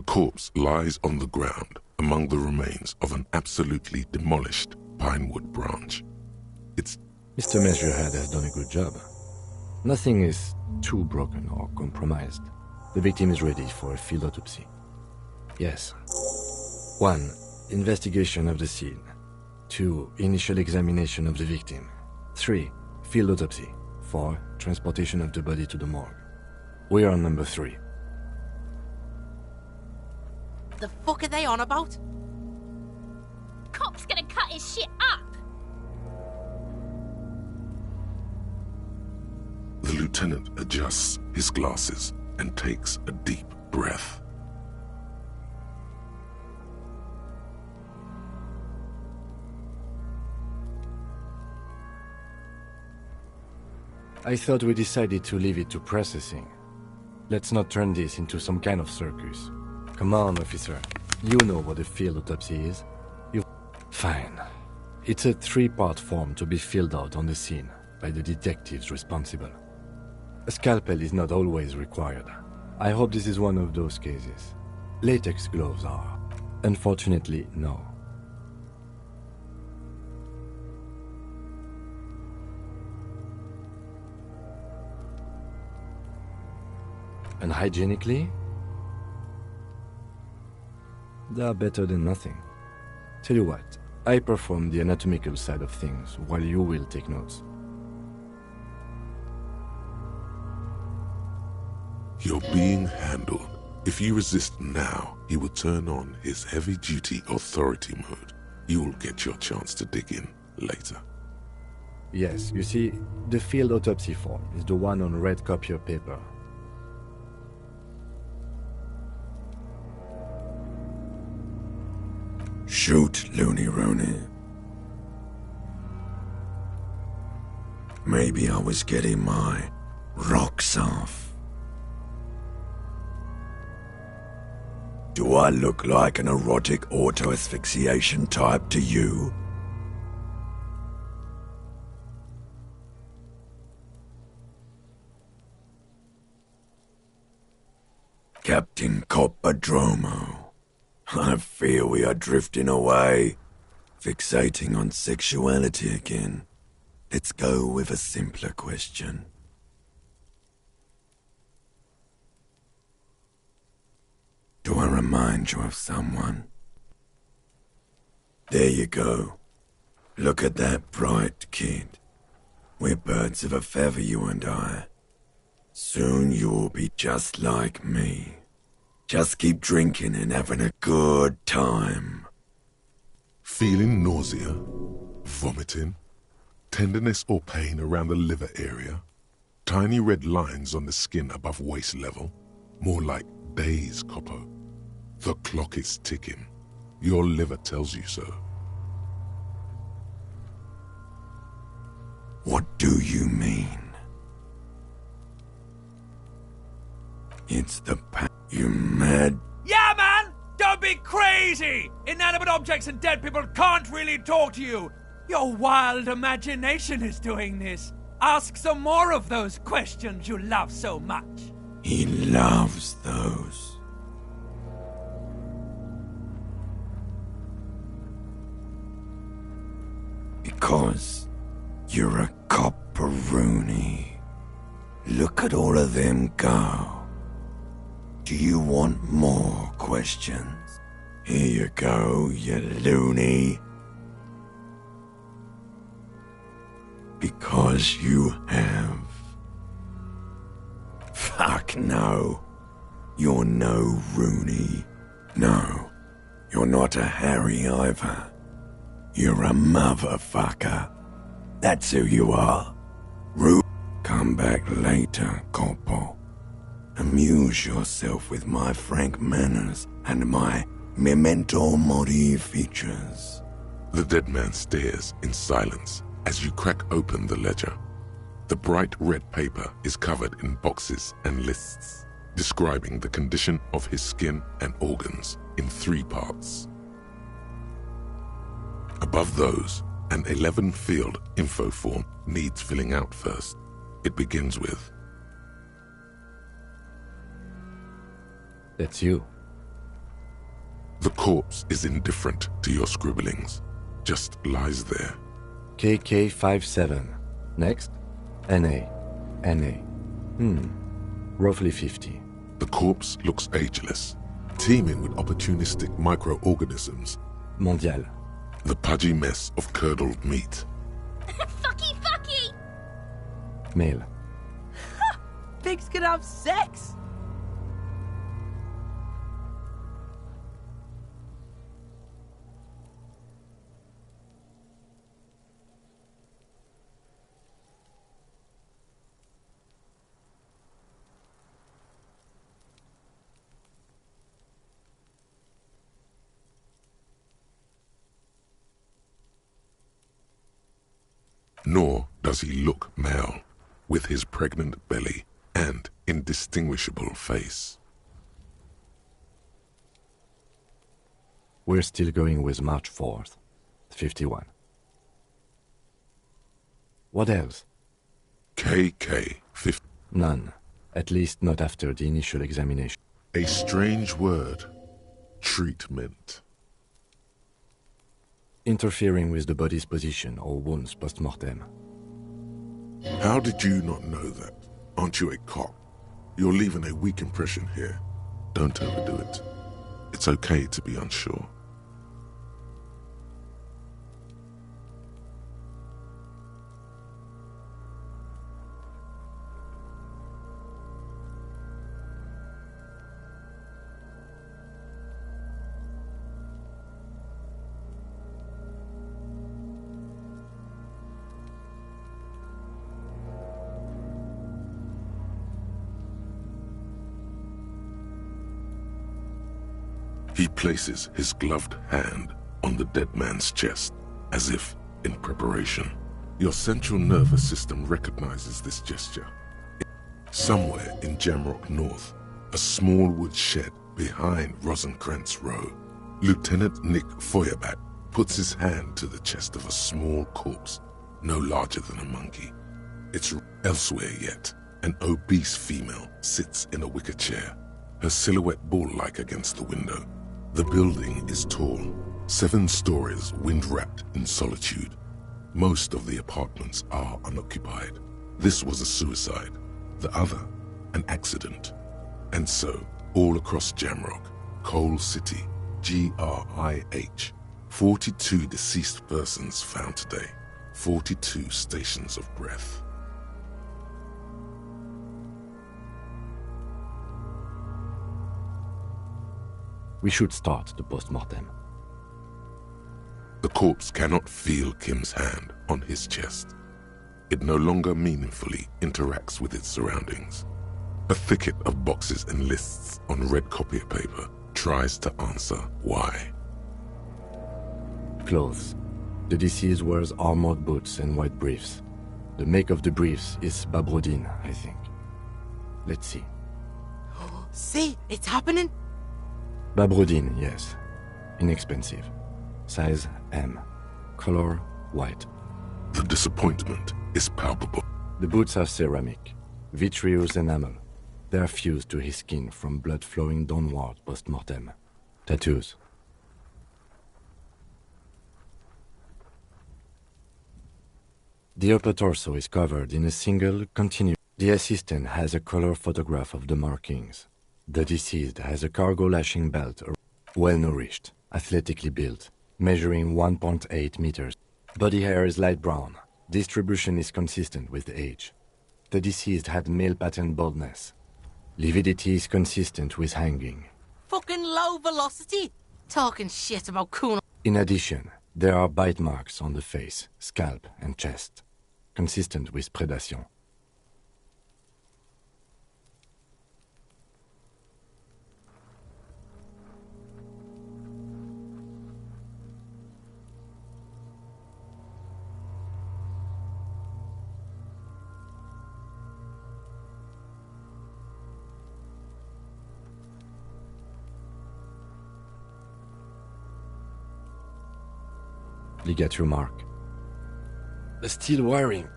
The corpse lies on the ground among the remains of an absolutely demolished pinewood branch. It's... Mr. Measurehead has done a good job. Nothing is too broken or compromised. The victim is ready for a field autopsy. Yes. 1. Investigation of the scene. 2. Initial examination of the victim. 3. Field autopsy. 4. Transportation of the body to the morgue. We are on number 3. The fuck are they on about? Cop's gonna cut his shit up! The lieutenant adjusts his glasses and takes a deep breath. I thought we decided to leave it to processing. Let's not turn this into some kind of circus. Come on, officer. You know what a field autopsy is. Fine. It's a 3-part form to be filled out on the scene by the detectives responsible. A scalpel is not always required. I hope this is one of those cases. Latex gloves are. Unfortunately, no. Unhygienically? They are better than nothing. Tell you what, I perform the anatomical side of things while you will take notes. You're being handled. If you resist now, he will turn on his heavy-duty authority mode. You will get your chance to dig in later. Yes, you see, the field autopsy form is the one on red copier paper. Shoot, Looney Rooney. Maybe I was getting my rocks off. Do I look like an erotic auto-asphyxiation type to you? Captain Coppadromo. I fear we are drifting away, fixating on sexuality again. Let's go with a simpler question. Do I remind you of someone? There you go. Look at that bright kid. We're birds of a feather, you and I. Soon you will be just like me. Just keep drinking and having a good time. Feeling nausea, vomiting, tenderness or pain around the liver area, tiny red lines on the skin above waist level, more like days, Coppo. The clock is ticking. Your liver tells you so. What do you mean? It's the you mad? Yeah, man! Don't be crazy! Inanimate objects and dead people can't really talk to you. Your wild imagination is doing this. Ask some more of those questions you love so much. He loves those. Because you're a copperoonie. Look at all of them go. Do you want more questions? Here you go, you loony. Because you have. Fuck no. You're no Rooney. No, you're not a Harry either. You're a motherfucker. That's who you are. Come back later, Corporal. Amuse yourself with my frank manners and my memento mori features. The dead man stares in silence as you crack open the ledger. The bright red paper is covered in boxes and lists, describing the condition of his skin and organs in 3 parts. Above those, an 11-field info form needs filling out first. It begins with, That's you. The corpse is indifferent to your scribblings, just lies there. KK57. Next. NA. NA. Roughly 50. The corpse looks ageless, teeming with opportunistic microorganisms. Mondial. The pudgy mess of curdled meat. Fucky fucky! Male. Pigs can have sex! Nor does he look male, with his pregnant belly and indistinguishable face. We're still going with March 4th. 51. What else? KK50. None. At least not after the initial examination. A strange word. Treatment. Interfering with the body's position or wounds post-mortem. How did you not know that? Aren't you a cop? You're leaving a weak impression here. Don't overdo it. It's okay to be unsure. He places his gloved hand on the dead man's chest, as if in preparation. Your central nervous system recognizes this gesture. Somewhere in Jamrock North, a small wood shed behind Rosenkrantz Row, Lieutenant Nick Feuerbat puts his hand to the chest of a small corpse, no larger than a monkey. It's elsewhere yet. An obese female sits in a wicker chair, her silhouette ball-like against the window. The building is tall, 7 stories wind-wrapped in solitude. Most of the apartments are unoccupied. This was a suicide, the other an accident. And so, all across Jamrock, Coal City, GRIH, 42 deceased persons found today, 42 stations of breath. We should start the post-mortem. The corpse cannot feel Kim's hand on his chest. It no longer meaningfully interacts with its surroundings. A thicket of boxes and lists on red copier paper tries to answer why. Clothes. The deceased wears armored boots and white briefs. The make of the briefs is Babrodin, I think. Let's see. See, it's happening. Babrodin, yes. Inexpensive. Size M. Color white. The disappointment is palpable. The boots are ceramic. Vitreous enamel. They are fused to his skin from blood flowing downward post-mortem. Tattoos. The upper torso is covered in a single continuous. The assistant has a color photograph of the markings. The deceased has a cargo lashing belt, well-nourished, athletically built, measuring 1.8 meters. Body hair is light brown. Distribution is consistent with age. The deceased had male pattern baldness. Lividity is consistent with hanging. Fucking low velocity. Talking shit about Kuno. In addition, there are bite marks on the face, scalp, and chest, consistent with predation. Ligature mark. The steel wiring.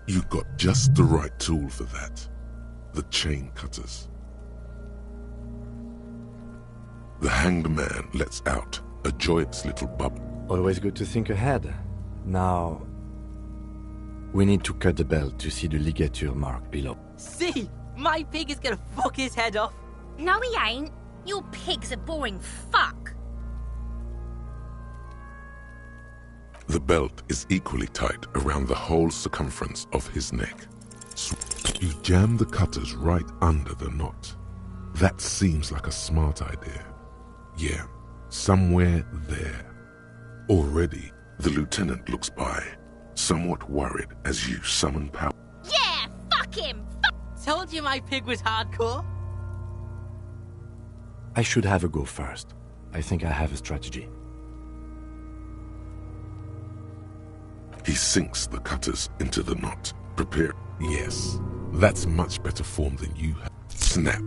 You got just the right tool for that. The chain cutters. The hanged man lets out a joyous little bubble. Always good to think ahead. Now, we need to cut the belt to see the ligature mark below. See? My pig is gonna fuck his head off. No, he ain't. Your pig's a boring fuck. The belt is equally tight around the whole circumference of his neck. You jam the cutters right under the knot. That seems like a smart idea. Yeah, somewhere there. Already, the lieutenant looks by, somewhat worried as you summon power. Yeah, fuck him! Told you my pig was hardcore. I should have a go first. I think I have a strategy. He sinks the cutters into the knot. Prepare. Yes, that's much better form than you have. Snap.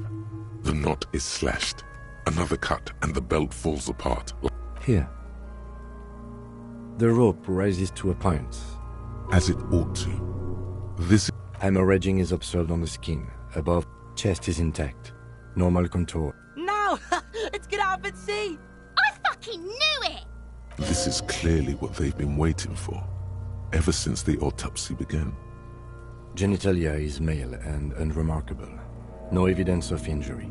The knot is slashed. Another cut and the belt falls apart. Here. The rope rises to a point. As it ought to. This Hemorrhaging is observed on the skin. Above, chest is intact. Normal contour. Now, let's get out and see. I fucking knew it! This is clearly what they've been waiting for, ever since the autopsy began. Genitalia is male and unremarkable. No evidence of injury.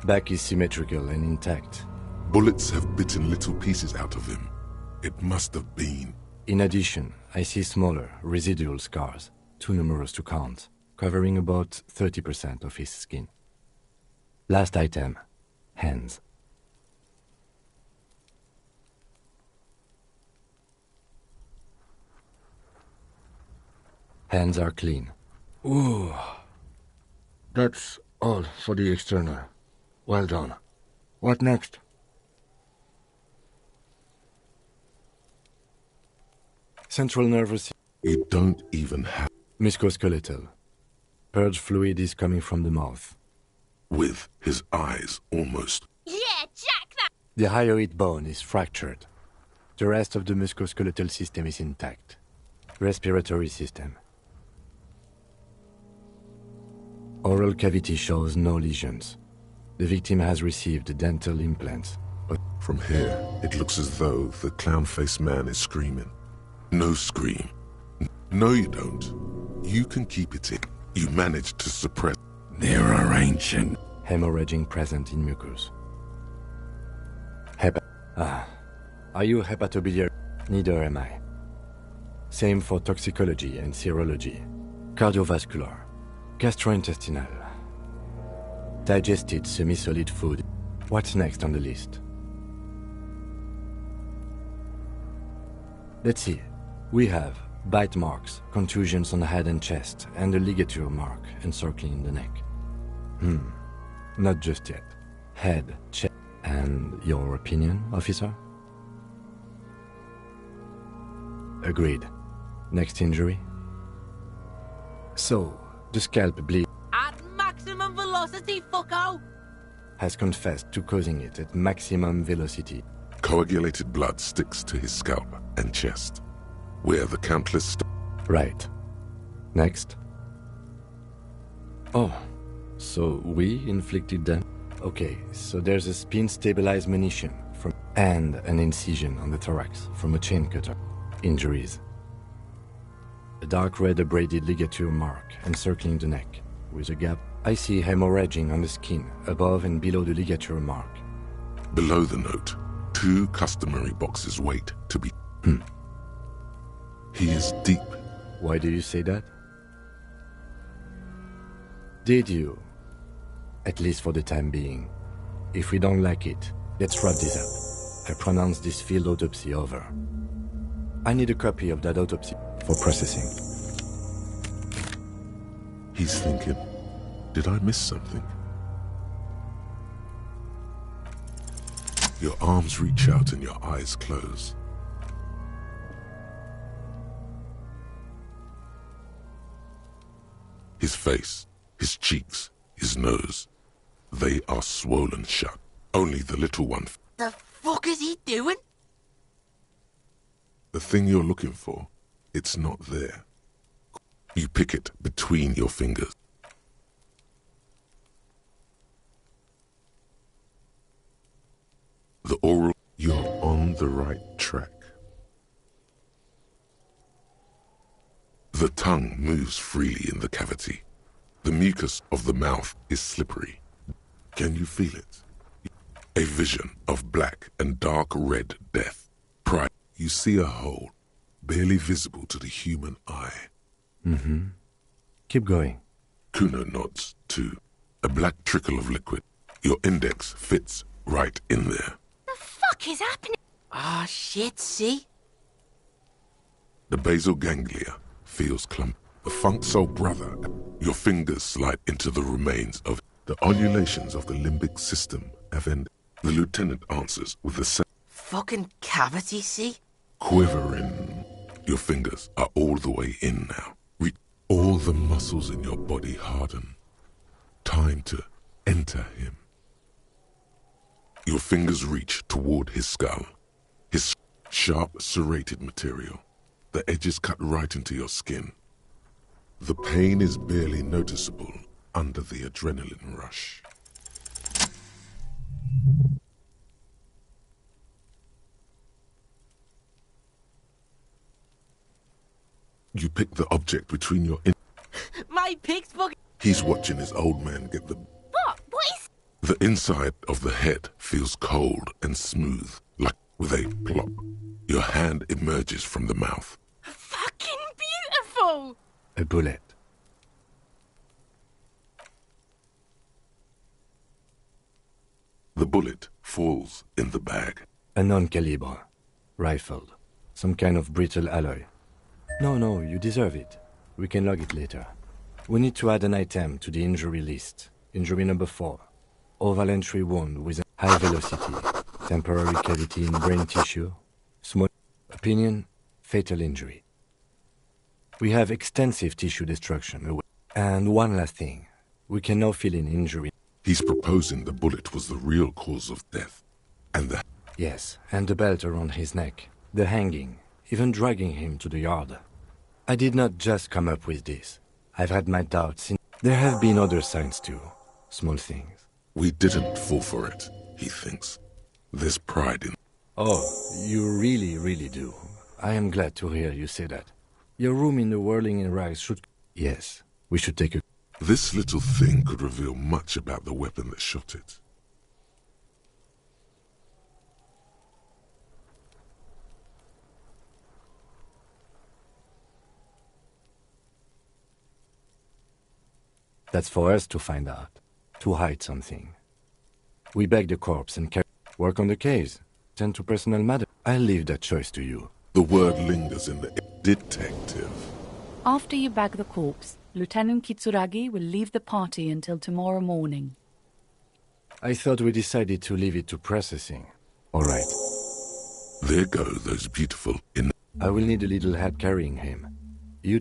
Back is symmetrical and intact. Bullets have bitten little pieces out of him. It must have been. In addition, I see smaller, residual scars, too numerous to count, covering about 30% of his skin. Last item, hands. Hands are clean. Ooh. That's all for the external. Well done. What next? Central nervous... You don't even have... Musculoskeletal. Purge fluid is coming from the mouth. With his eyes almost... Yeah, jack that! The hyoid bone is fractured. The rest of the musculoskeletal system is intact. Respiratory system. Oral cavity shows no lesions. The victim has received dental implants, but... From here, it looks as though the clown-faced man is screaming. No scream. No, you don't. You can keep it in. You managed to suppress... There are ancient... Hemorrhaging present in mucus. Are you hepatobiliary? Neither am I. Same for toxicology and serology. Cardiovascular. Gastrointestinal. Digested semi-solid food. What's next on the list? Let's see. We have bite marks, contusions on the head and chest, and a ligature mark encircling the neck. Not just yet. Head, chest, and your opinion, officer? Agreed. Next injury? So, the scalp bleed At maximum velocity, fucko! has confessed to causing it at maximum velocity. Coagulated blood sticks to his scalp and chest, where the countless... Right. Next. Oh, so we inflicted them? Okay, so there's a spin-stabilized munition from... and an incision on the thorax from a chain cutter. Injuries. A dark red abraded ligature mark encircling the neck, with a gap. I see hemorrhaging on the skin, above and below the ligature mark. Below the note, 2 customary boxes wait to be... He is deep. Why do you say that? Did you? At least for the time being. If we don't like it, let's wrap this up. I pronounce this field autopsy over. I need a copy of that autopsy for processing. He's thinking, did I miss something? Your arms reach out and your eyes close. His face, his cheeks, his nose, they are swollen shut. Only the little one... The fuck is he doing? The thing you're looking for, it's not there. You pick it between your fingers. The oral, you're on the right track. The tongue moves freely in the cavity. The mucus of the mouth is slippery. Can you feel it? A vision of black and dark red death. Pride. You see a hole, barely visible to the human eye. Mm-hmm. Keep going. Kuno nods, too. A black trickle of liquid. Your index fits right in there. The fuck is happening? Ah, shit, see? The basal ganglia feels clumpy. The funk soul brother. Your fingers slide into the remains of the ululations of the limbic system have ended. The lieutenant answers with the same Fucking cavity, see? quivering. Your fingers are all the way in now. All the muscles in your body harden. Time to enter him. Your fingers reach toward his skull. His sharp, serrated material. The edges cut right into your skin. The pain is barely noticeable under the adrenaline rush. You pick the object between your... My pig's fucking... He's watching his old man get the... What? What is... The inside of the head feels cold and smooth, like with a plop. Your hand emerges from the mouth. Fucking beautiful! A bullet. The bullet falls in the bag. A non-calibre. Rifled. Some kind of brittle alloy. No, you deserve it. We can log it later. We need to add an item to the injury list. Injury number 4. Oval entry wound with a high velocity. Temporary cavity in brain tissue. Small opinion, fatal injury. We have extensive tissue destruction. And one last thing. We can now fill in injury. He's proposing the bullet was the real cause of death. And the... Yes, and the belt around his neck. The hanging. Even dragging him to the yard. I did not just come up with this. I've had my doubts. There have been other signs too. Small things. We didn't fall for it, he thinks. There's pride in... Oh, you really do. I am glad to hear you say that. Your room in the whirling in rags should... Yes, we should take a... This little thing could reveal much about the weapon that shot it. That's for us to find out. To hide something. We bag the corpse and work on the case. Tend to personal matter. I'll leave that choice to you. The word lingers in the... Detective. After you bag the corpse, Lieutenant Kitsuragi will leave the party until tomorrow morning. I thought we decided to leave it to processing. All right. There go those beautiful... I will need a little help carrying him. You...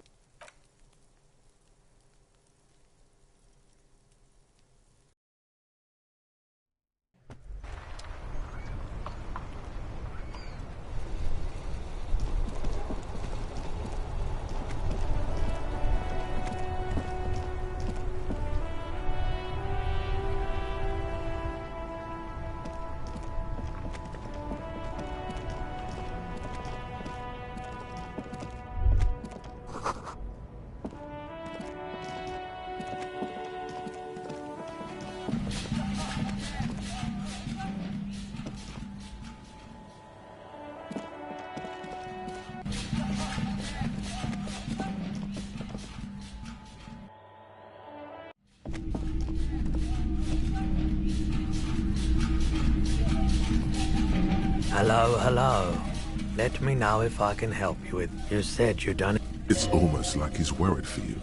Hello. Let me know if I can help you with... You said you done it. It's almost like he's worried for you.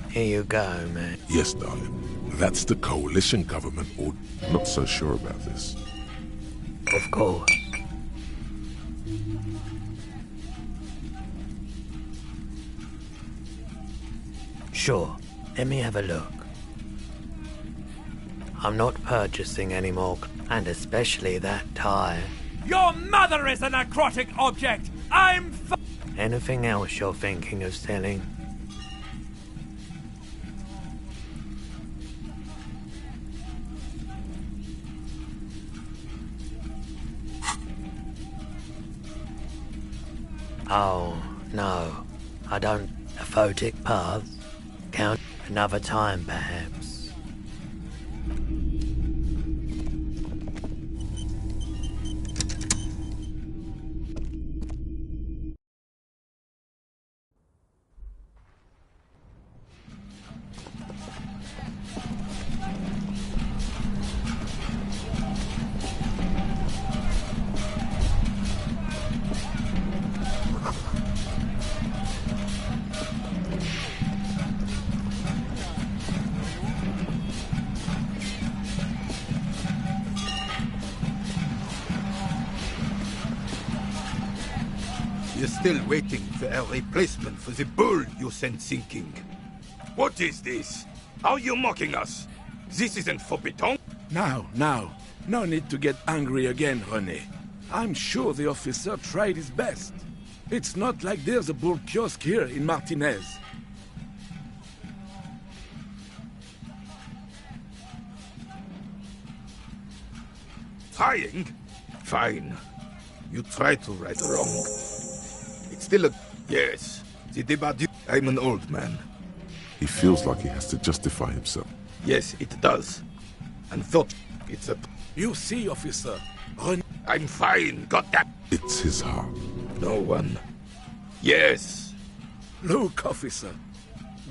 Here you go, man. Yes, darling. That's the coalition government or... Not so sure about this. Of course. Sure. Let me have a look. I'm not purchasing any more, and especially that tie. Your mother is a necrotic object! Anything else you're thinking of selling? Oh, no. I don't. A photic path? Count another time, perhaps. You're still waiting for a replacement for the bull you sent sinking. What is this? Are you mocking us? This isn't forbidden. Now. No need to get angry again, René. I'm sure the officer tried his best. It's not like there's a bull kiosk here in Martinez. Trying? Fine. You try to right a wrong. It's still a... Yes. The debut... I'm an old man. He feels like he has to justify himself. Yes, it does. And thought it's a... You see, officer. I'm fine, got that. It's his heart. No one. Yes. Look, officer.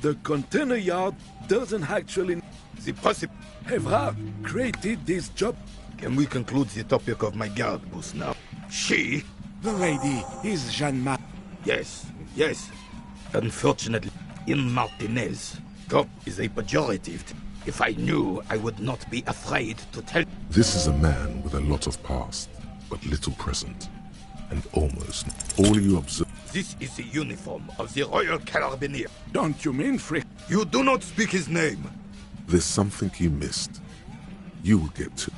The container yard doesn't actually... The possible... Evrard created this job. Can we conclude the topic of my guard boost now? She... The lady is Jeanne-Marie. Yes. Unfortunately, in Martinez, cop is a pejorative. If I knew, I would not be afraid to tell... This is a man with a lot of past, but little present. And almost all you observe... This is the uniform of the Royal Carabiniers. Don't you mean Frick? You do not speak his name. There's something you missed. You will get to...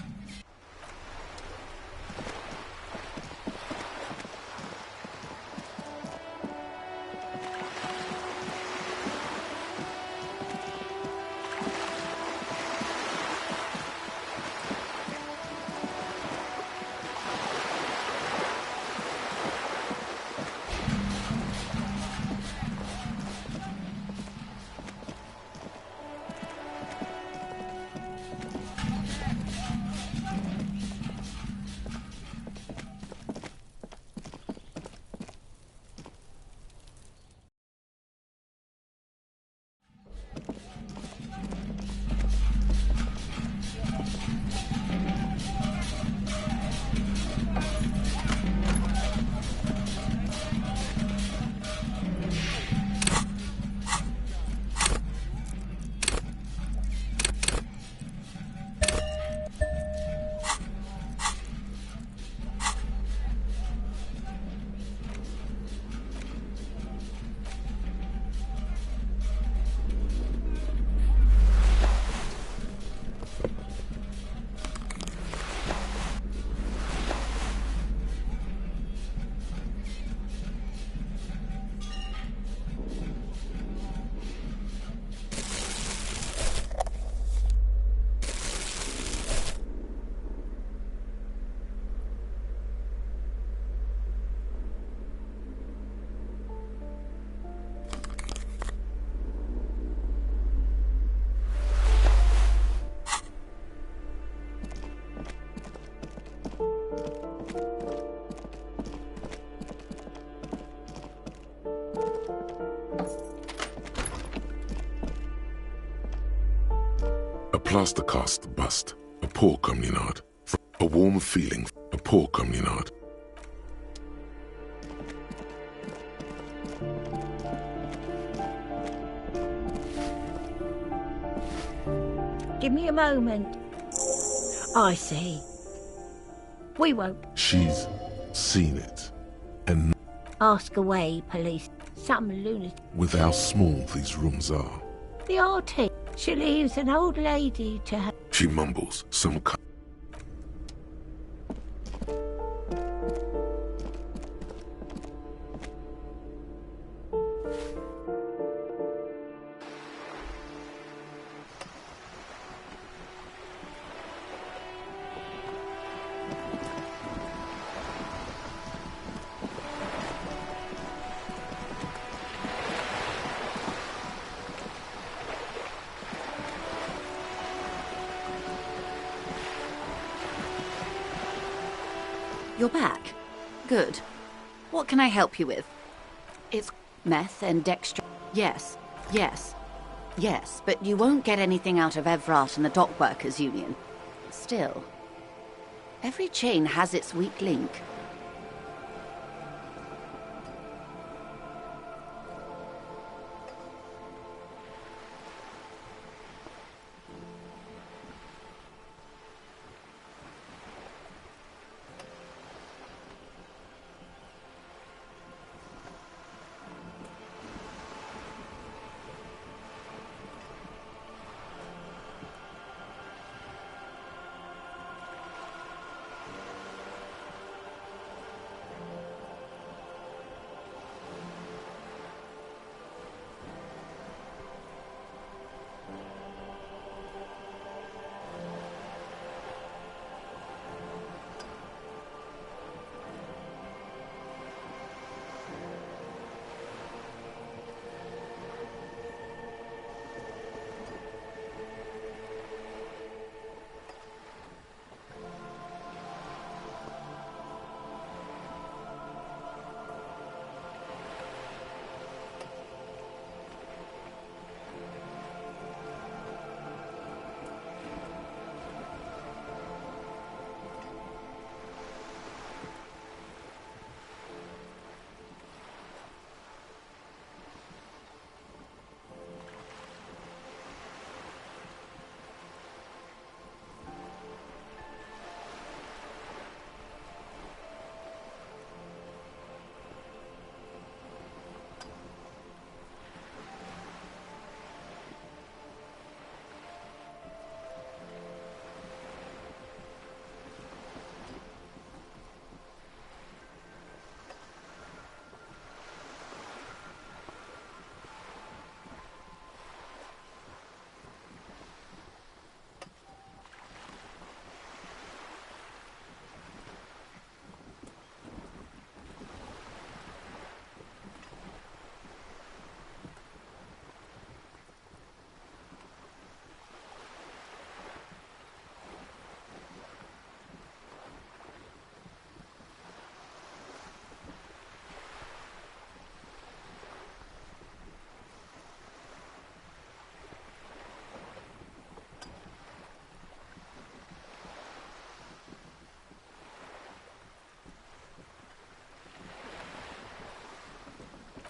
A plaster cast bust, a poor communard. A warm feeling, a poor communard. Give me a moment. I see. We won't. She's seen it. And Ask away, police. Some lunatic. with how small these rooms are, The RT. She leaves an old lady to her. She mumbles some You're back. Good. What can I help you with? It's meth and dextro. Yes, yes, yes, but you won't get anything out of Evrat and the Dock Workers Union. Still, every chain has its weak link.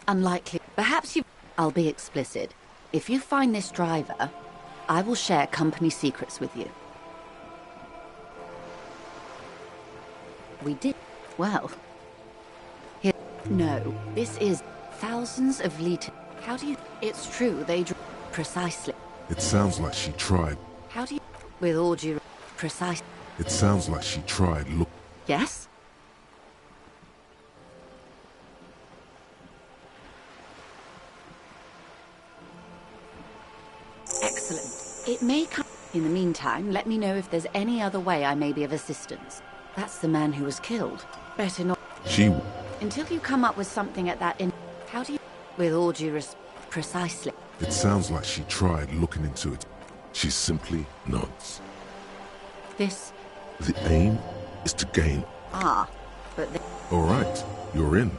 Unlikely. Perhaps you... I'll be explicit. If you find this driver, I will share company secrets with you. We did... Well... Here... No, this is thousands of liters. How do you... It's true, they... Precisely. It sounds like she tried. How do you... With all due... Precise... It sounds like she tried. Look... Yes? Excellent. It may come... In the meantime, let me know if there's any other way I may be of assistance. That's the man who was killed. Better not... She... Until you come up with something at that in... How do you... With all due respect... Precisely. It sounds like she tried looking into it. She simply nods. This... The aim is to gain... Ah, but the... Alright, you're in.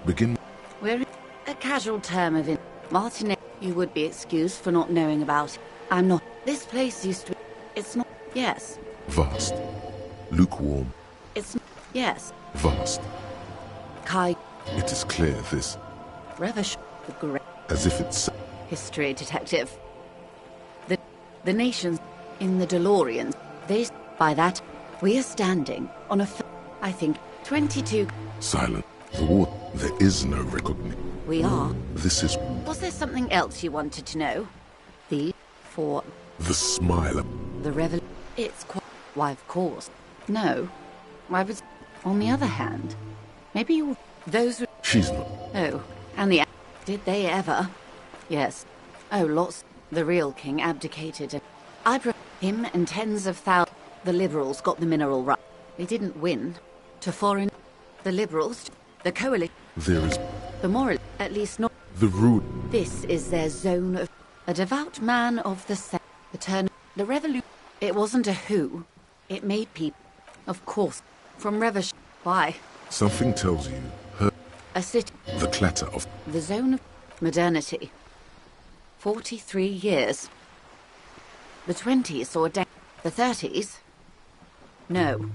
Begin... We're in a casual term of in... Martin, you would be excused for not knowing about it. I'm not... This place used to... It's not... Yes. Vast. Lukewarm. It's... Yes. Vast. Kai... It is clear this... Revish... The great... As if it's... History detective. The nations... In the DeLorean... They... By that... We are standing on a... I think... 22... Silent. The war... There is no recognition. We are... This is... Was there something else you wanted to know? The... For... The smile... The revel... It's quite... Why, of course. No. Why was... On the other hand, maybe you... Those... She's not. Oh, and the... Did they ever? Yes. Oh, lots. The real king abdicated. Him and tens of thousands. The Liberals got the mineral right. They didn't win. To foreign... The Liberals... The coalition... There is... The moral... At least not... The rude... This is their zone of... A devout man of the... The turn... The revolution... It wasn't a who. It made people... Of course. From revolution... Why? Something tells you her... A city... The clatter of... The zone of... Modernity. 43 years. The 20s saw a The 30s? No.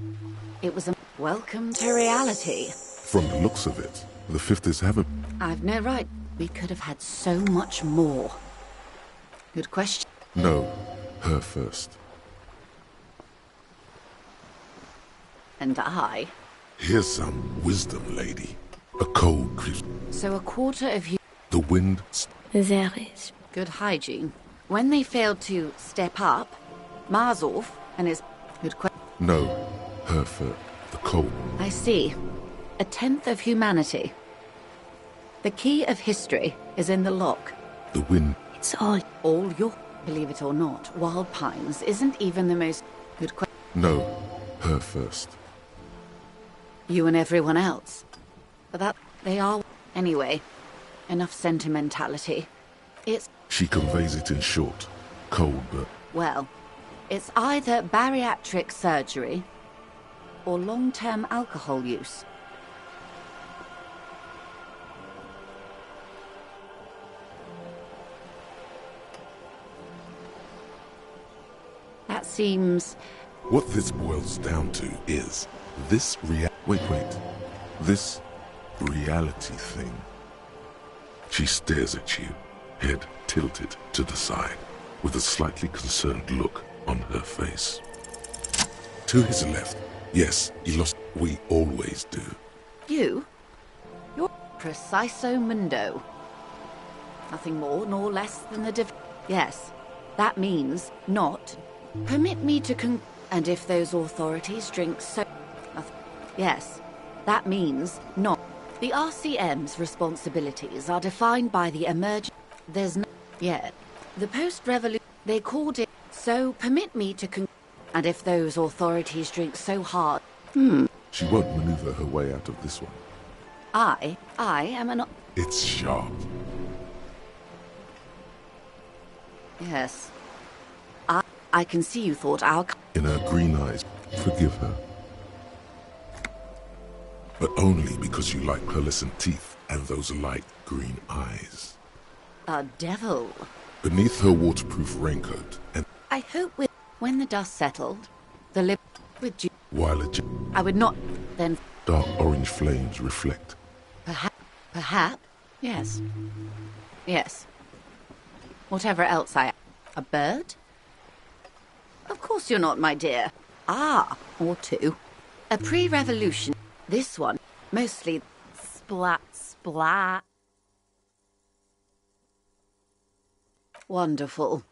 It was a... Welcome to reality. From the looks of it, the 50s haven't... I've no right. We could have had so much more. Good question. No. Her first. And I... Here's some wisdom, lady. A cold creeps... So a quarter of you... The wind... There is. Good hygiene. When they failed to step up, Marzorf and his... Good question. No. Her first. The cold. I see. A tenth of humanity. The key of history is in the lock. The wind... It's all your... Believe it or not, Wild Pines isn't even the most... Good question. No. Her first. You and everyone else. But that... They are... Anyway. Enough sentimentality. It's... She conveys it in short. Cold, but... Well, it's either bariatric surgery or long-term alcohol use. That seems... What this boils down to is this Wait. This reality thing. She stares at you, head tilted to the side, with a slightly concerned look on her face. To his left. Yes, he lost. We always do. You? You're preciso mundo. Nothing more nor less than the Yes, that means not. Permit me to and if those authorities drink so... Yes, that means not. The RCM's responsibilities are defined by the emergent... There's no... Yet. The post-revolution... They called it... So permit me to and if those authorities drink so hard... She won't maneuver her way out of this one. I am an... It's sharp. Yes. I can see you thought our... In her green eyes, forgive her. But only because you like pearlescent teeth and those light green eyes. A devil. Beneath her waterproof raincoat and... I hope when the dust settled, the with you... While I would not then... Dark orange flames reflect. Perhaps? Yes. Yes. Whatever else I am. A bird? Of course you're not, my dear. Or two. A pre-revolution. This one, mostly splat, splat. Wonderful.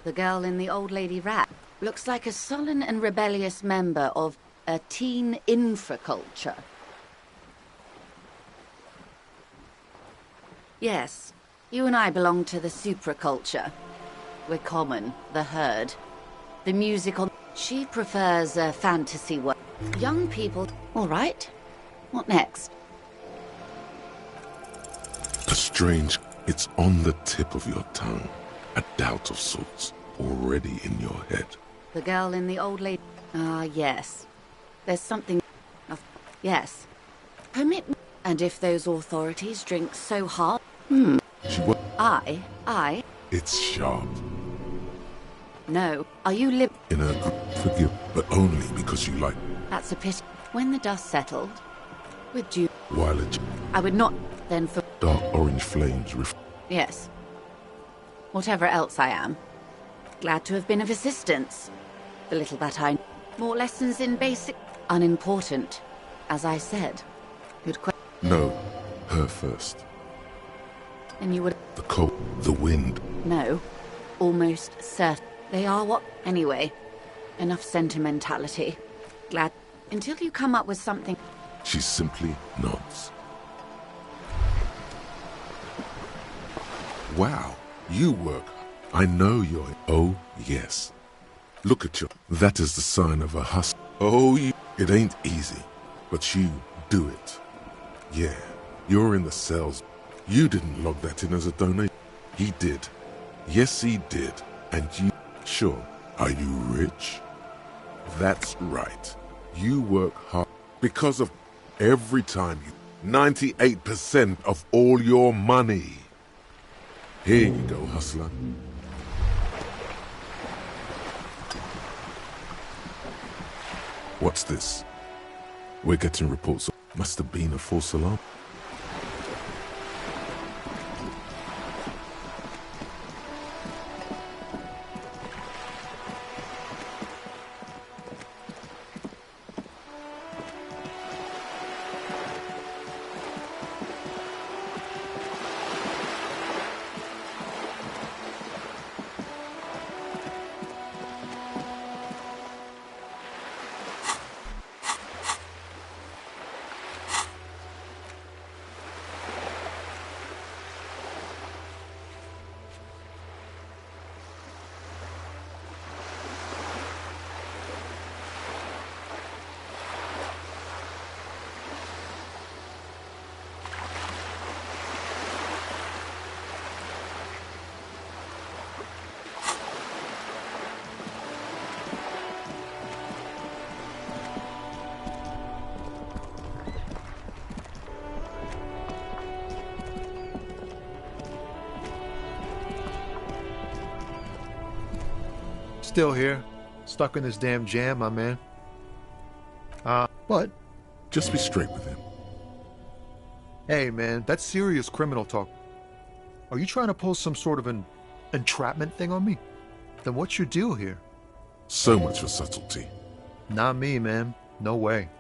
The girl in the old lady rat looks like a sullen and rebellious member of a teen infraculture. Yes, you and I belong to the supraculture. We're common, the herd. The music on... She prefers a fantasy world. Young people... All right. What next? A strange... It's on the tip of your tongue. A doubt of sorts, already in your head. The girl in the old lady... yes. There's something... Yes. Permit me... And if those authorities drink so hard... She what? I... It's sharp. No. Are you In her forgive, but only because you like... That's a pity. When the dust settled, would you... While I would not then for... Dark orange flames Yes. Whatever else I am. Glad to have been of assistance. The little that I... More lessons in basic... Unimportant. As I said. Good question. No. Her first. And you would... The cold, the wind. No. Almost certain. They are what... Anyway. Enough sentimentality. Glad... Until you come up with something... She simply nods. Wow, you work. I know you're... Oh, yes. Look at you. That is the sign of a hustle. Oh, it ain't easy, but you do it. Yeah, you're in the cells. You didn't log that in as a donation. He did. Yes, he did. And you... Sure. Are you rich? That's right. You work hard because of every time you... 98% of all your money. Here you go, hustler. What's this? We're getting reports of... Must have been a false alarm. Still here. Stuck in this damn jam, my man. What? Just be straight with him. Hey, man, that's serious criminal talk. Are you trying to pull some sort of an entrapment thing on me? Then what's your deal here? So much for subtlety. Not me, man. No way.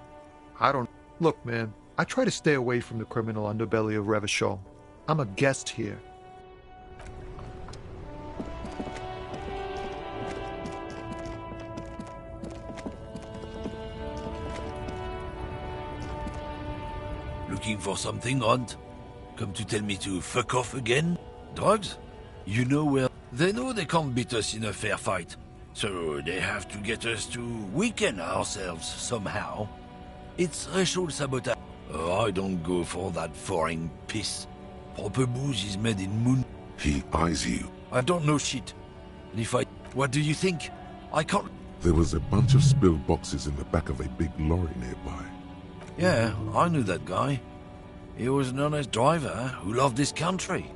I don't... Look, man, I try to stay away from the criminal underbelly of Revachol. I'm a guest here. Looking for something odd? Come to tell me to fuck off again? Drugs? You know where... They know they can't beat us in a fair fight, so they have to get us to weaken ourselves somehow. It's racial sabotage. Oh, I don't go for that foreign piss. Proper booze is made in Moon. He eyes you. I don't know shit. And if I... What do you think? I can't... There was a bunch of spilled boxes in the back of a big lorry nearby. Yeah, I knew that guy. He was an honest driver who loved this country.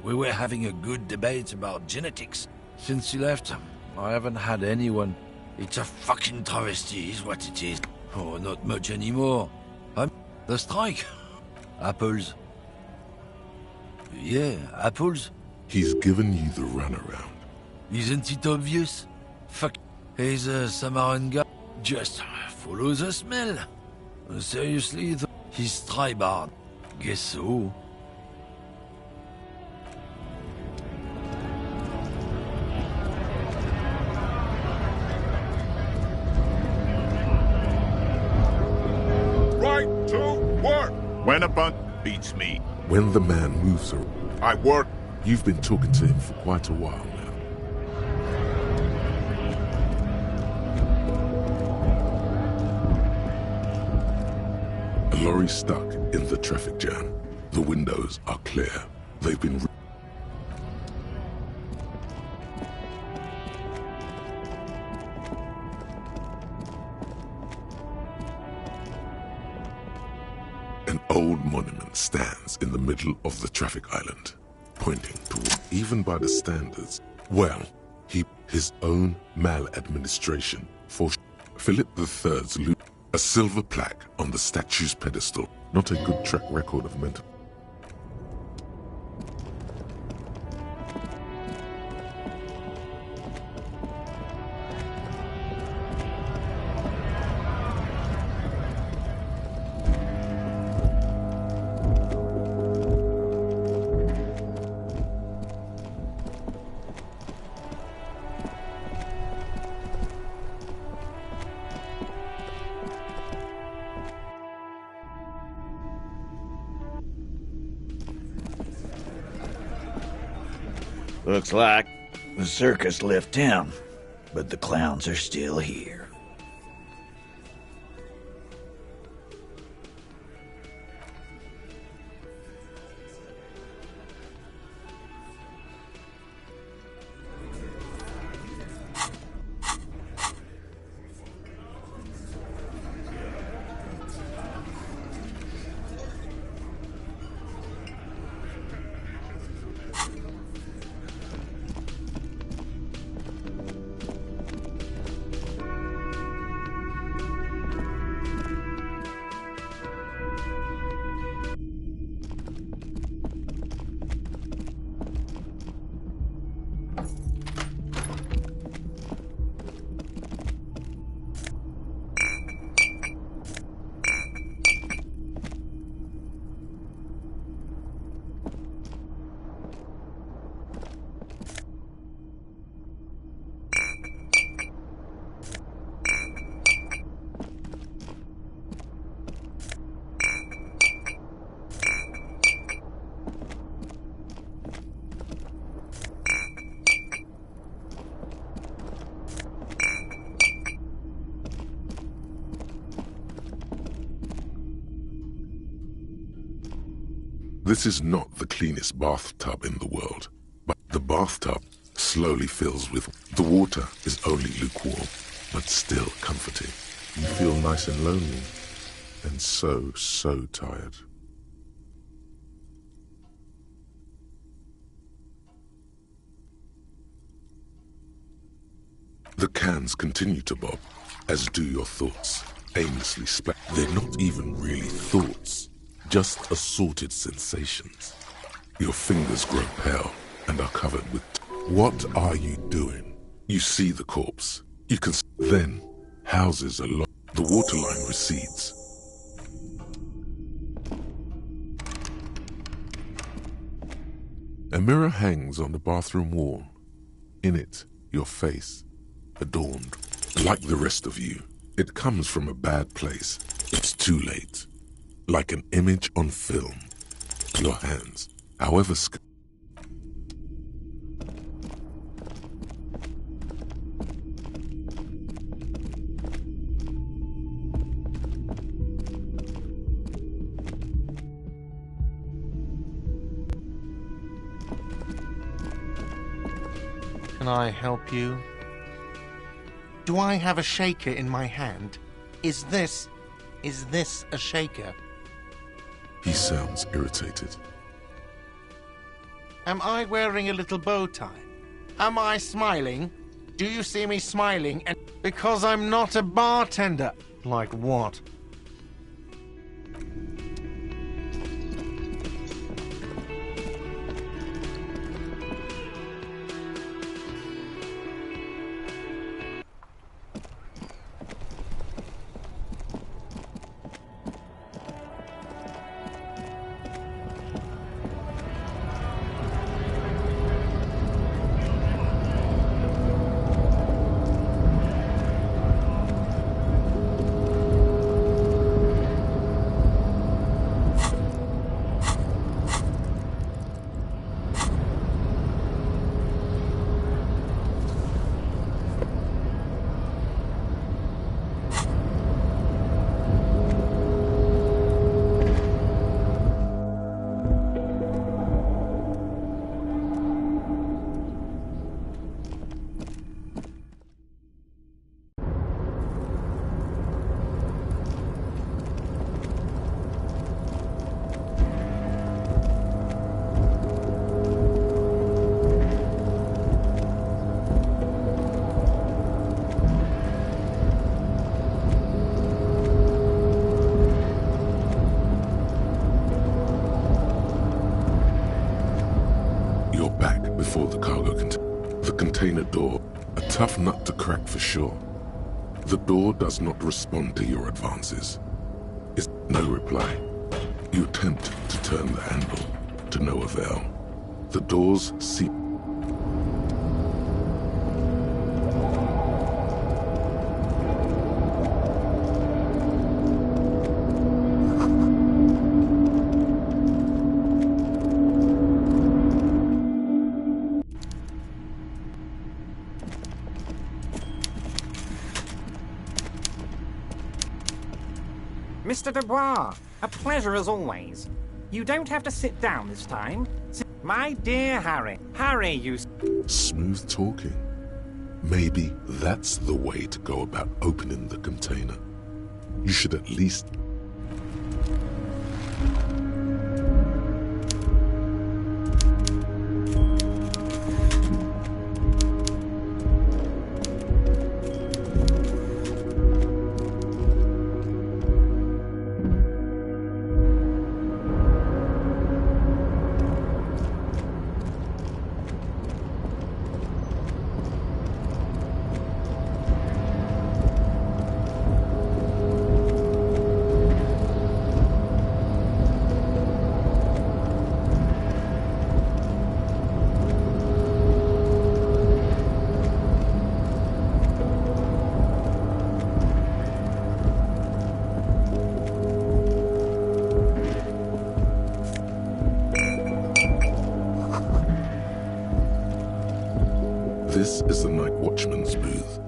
We were having a good debate about genetics. Since he left, I haven't had anyone. It's a fucking travesty is what it is. Oh, not much anymore. The strike. Apples. Yeah, apples. He's given you the runaround. Isn't it obvious? Fuck. He's a Samaran guy. Just follow the smell. Seriously, he's tribard. Guess so. Right to work! When a bunt beats me. When the man moves around. I work. You've been talking to him for quite a while now. A lorry stuck in the traffic jam. The windows are clear. They've been... An old monument stands in the middle of the traffic island, pointing toward, even by the standards, well, his own maladministration for Philip III's loot. A silver plaque on the statue's pedestal. Not a good track record of mental... Looks like the circus left town, but the clowns are still here. This is not the cleanest bathtub in the world, but the bathtub slowly fills with... The water is only lukewarm, but still comforting. You feel nice and lonely, and so tired. The cans continue to bob, as do your thoughts, aimlessly They're not even really thoughts. Just assorted sensations. Your fingers grow pale and are covered with... What are you doing? You see the corpse. You can... Then, houses are locked. The waterline recedes. A mirror hangs on the bathroom wall. In it, your face, adorned. Like the rest of you, it comes from a bad place. It's too late. Like an image on film. Your hands, however Can I help you? Do I have a shaker in my hand? Is this a shaker? He sounds irritated. Am I wearing a little bow tie? Am I smiling? Do you see me smiling? And because I'm not a bartender. Like what? Before the cargo container. The container door, a tough nut to crack for sure. The door does not respond to your advances. Is no reply. You attempt to turn the handle, to no avail. The doors seep. Mr. Dubois, a pleasure as always. You don't have to sit down this time. My dear Harry. Harry, you... Smooth talking. Maybe that's the way to go about opening the container. You should at least... This is the night watchman's booth.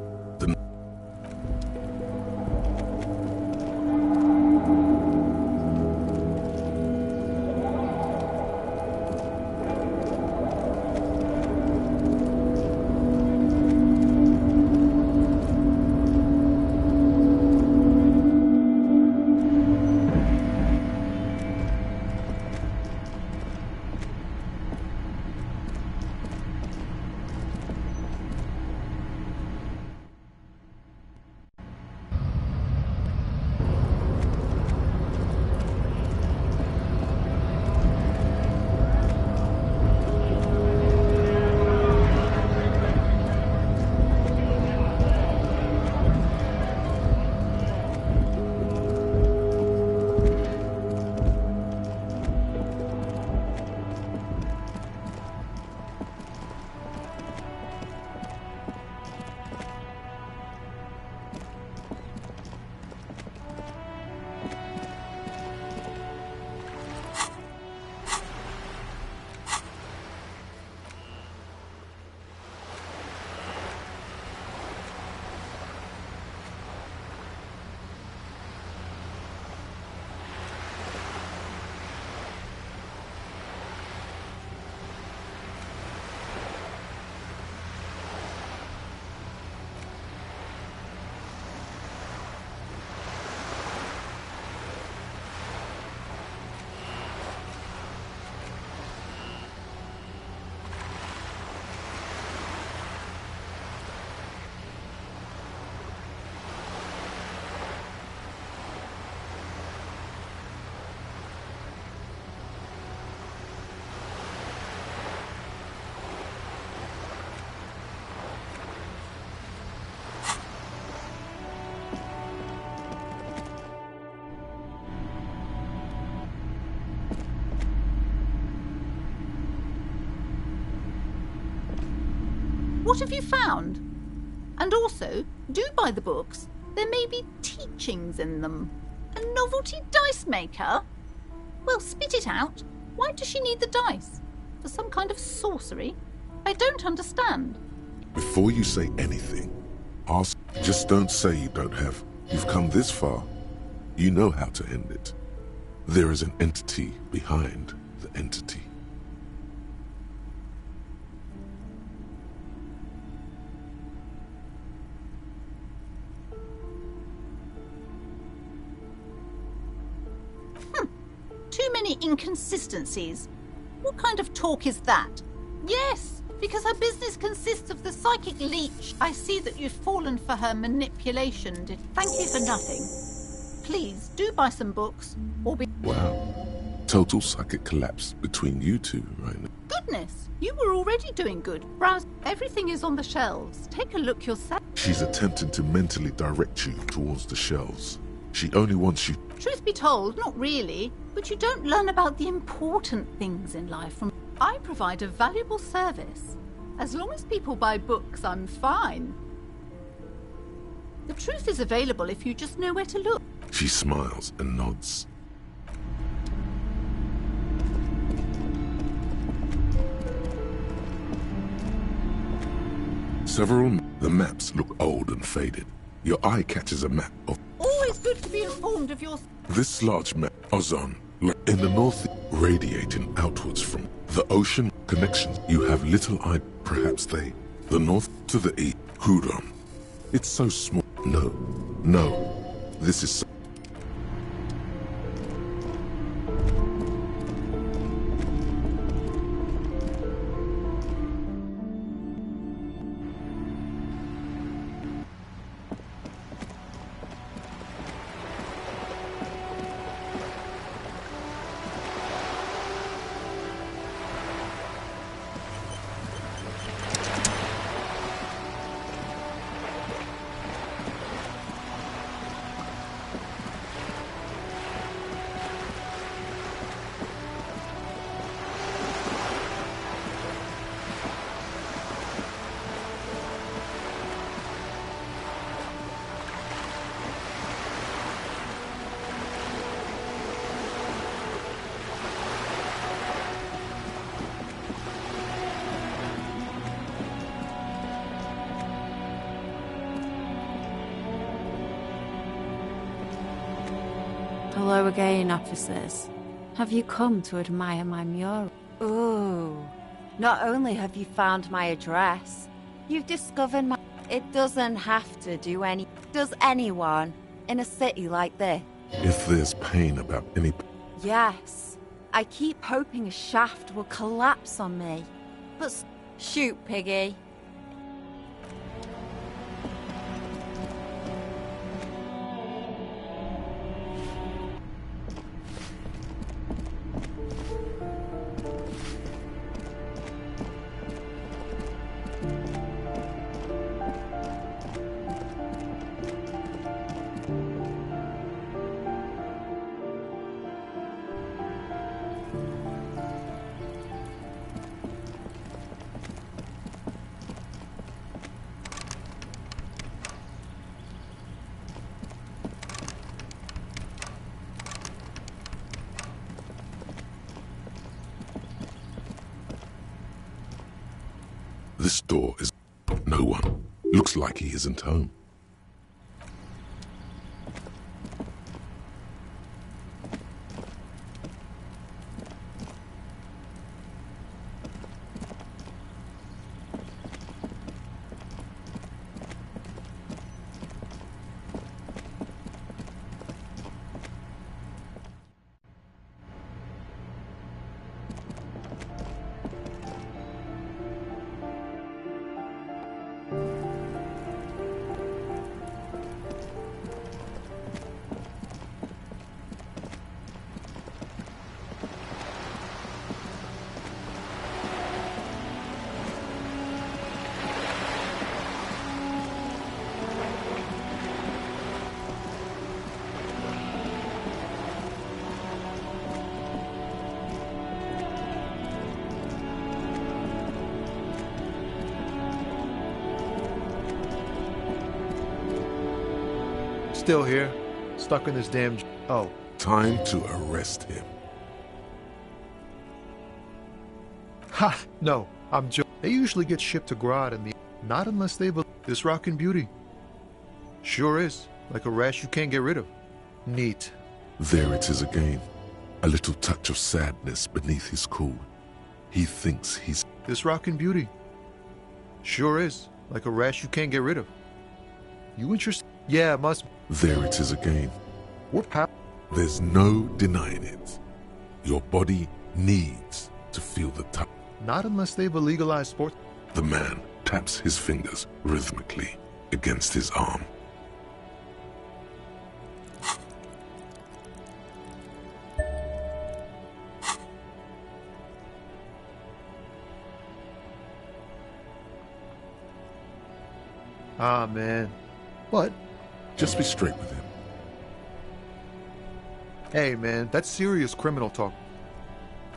What have you found? And also, do buy the books. There may be teachings in them. A novelty dice maker? Well, spit it out. Why does she need the dice? For some kind of sorcery? I don't understand. Before you say anything, ask. Just don't say you don't have. You've come this far. You know how to end it. There is an entity behind the entity. Too many inconsistencies. What kind of talk is that? Yes, because her business consists of the psychic leech. I see that you've fallen for her manipulation. Thank you for nothing. Please, do buy some books, or be... Wow. Total psychic collapse between you two right now. Goodness, you were already doing good. Browse. Everything is on the shelves. Take a look yourself. She's attempting to mentally direct you towards the shelves. She only wants you... Truth be told, not really. But you don't learn about the important things in life from... I provide a valuable service. As long as people buy books, I'm fine. The truth is available if you just know where to look. She smiles and nods. The maps look old and faded. Your eye catches a map of... Always good to be informed of your... This large map, Ozon, in the north, radiating outwards from the ocean connections. You have little eye, perhaps they, the north to the east, Hudon. It's so small. No, this is so Hello again, officers. Have you come to admire my mural? Ooh. Not only have you found my address, you've discovered my... It doesn't have to do any... Does anyone in a city like this? if there's pain about any... Yes. I keep hoping a shaft will collapse on me. But shoot, Piggy. This door is... no one. Looks like he isn't home. Still here, stuck in this damn... Oh. Time to arrest him. Ha! No, I'm joking. They usually get shipped to Grodd in the... Not unless they believe this rockin' beauty. Sure is. Like a rash you can't get rid of. Neat. There it is again. A little touch of sadness beneath his cool. He thinks he's... This rockin' beauty. Sure is. Like a rash you can't get rid of. You interested? Yeah, must... There it is again. What happened? There's no denying it. Your body needs to feel the touch. Not unless they've a legalized sport. The man taps his fingers rhythmically against his arm. Ah, man. What? Just be straight with him. Hey, man, that's serious criminal talk.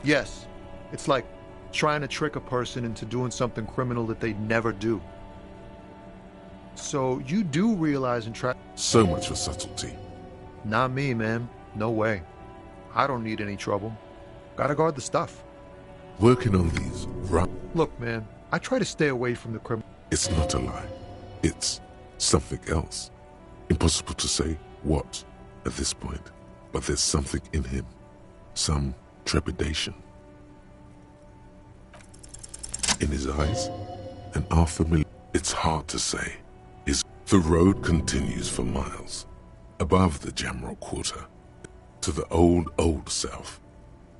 Yes, it's like trying to trick a person into doing something criminal that they'd never do. So you do realize and try... So much for subtlety. Not me, man. No way. I don't need any trouble. Gotta guard the stuff. Working on these, right? Look, man, I try to stay away from the criminal... It's not a lie. It's something else. Impossible to say what at this point, but there's something in him. Some trepidation. In his eyes, and our familiar. It's hard to say. The road continues for miles, above the Jamrock Quarter, to the old south.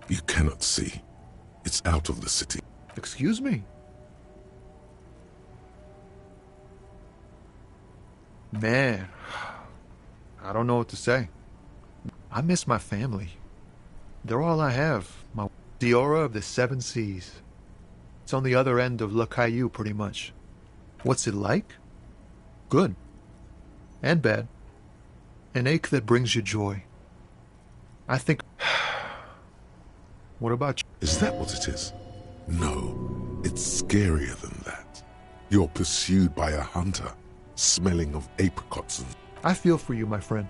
You cannot see. It's out of the city. Excuse me? Man, I don't know what to say. I miss my family. They're all I have. My Diora of the Seven Seas. It's on the other end of Le Caillou, pretty much. What's it like? Good. And bad. An ache that brings you joy. I think... What about you? Is that what it is? No, it's scarier than that. You're pursued by a hunter, smelling of apricots and... I feel for you, my friend.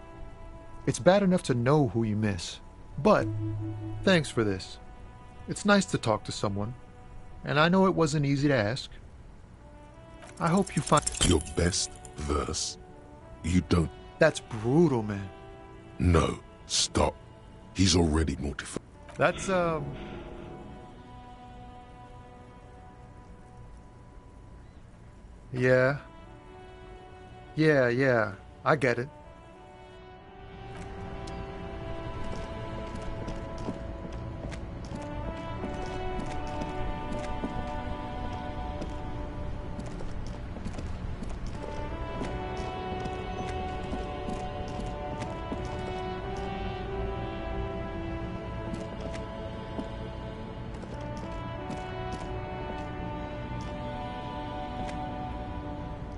It's bad enough to know who you miss. But, thanks for this. It's nice to talk to someone. And I know it wasn't easy to ask. I hope you find... Your best verse? You don't... That's brutal, man. No, stop. He's already mortified. That's, Yeah. Yeah, I get it.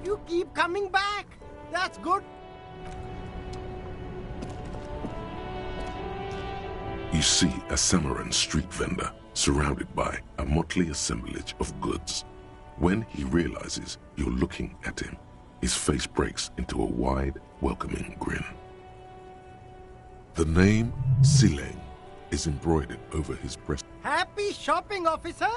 You keep coming back. That's good. You see a Samaran street vendor surrounded by a motley assemblage of goods. When he realizes you're looking at him, his face breaks into a wide, welcoming grin. The name Sileng is embroidered over his breast. Happy shopping, officer.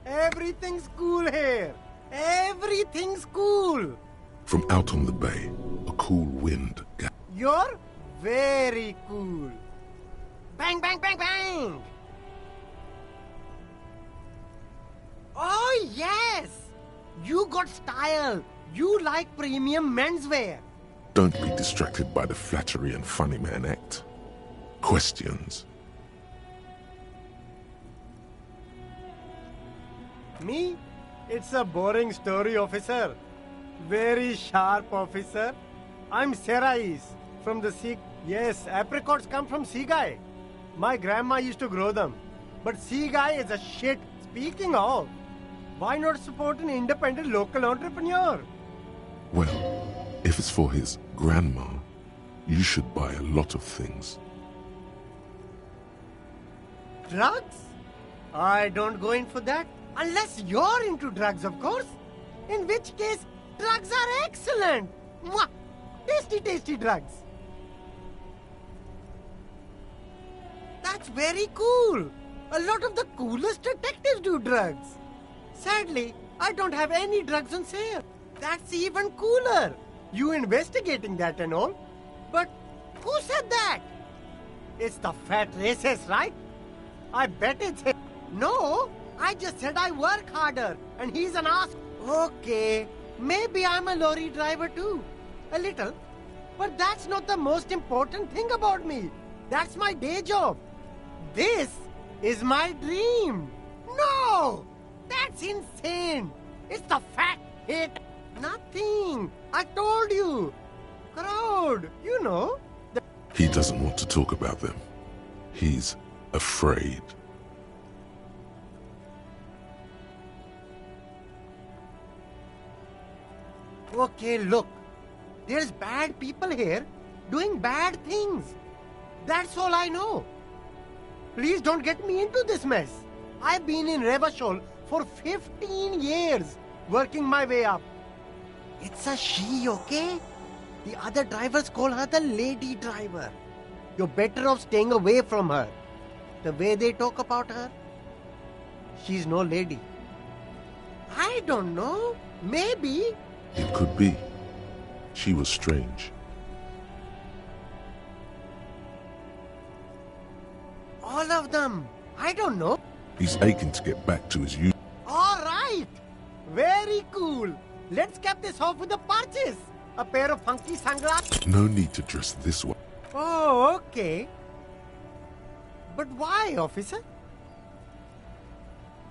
Everything's cool here. Everything's cool. From out on the bay, a cool wind. You're very cool. Bang, bang, bang, bang. Oh, yes. You got style. You like premium menswear. Don't be distracted by the flattery and funny man act. Questions. Me? It's a boring story, officer. Very sharp, officer. I'm Serais from the sea. Yes, apricots come from Seaguy. My grandma used to grow them. But Seaguy is a shit. Speaking of, why not support an independent local entrepreneur? Well, if it's for his grandma, you should buy a lot of things. Drugs? I don't go in for that. Unless you're into drugs, of course. In which case, drugs are excellent. Mwah! Tasty, tasty drugs. That's very cool. A lot of the coolest detectives do drugs. Sadly, I don't have any drugs on sale. That's even cooler. You investigating that and all. But who said that? It's the fat racist, right? I bet it's him. No, I just said I work harder and he's an ass. Okay, maybe I'm a lorry driver too. A little. But that's not the most important thing about me. That's my day job. This is my dream. No! That's insane. It's the fat hit. Nothing. I told you. Crowd, you know. He doesn't want to talk about them. He's afraid. Okay, look. There's bad people here doing bad things. That's all I know. Please don't get me into this mess. I've been in Revachol for 15 years, working my way up. It's a she, okay? The other drivers call her the lady driver. You're better off staying away from her. The way they talk about her, she's no lady. I don't know. Maybe. It could be. She was strange. All of them. I don't know. He's aching to get back to his usual. All right. Very cool. Let's cap this off with the parches. A pair of funky sunglasses. No need to dress this way. Oh, okay. But why, officer?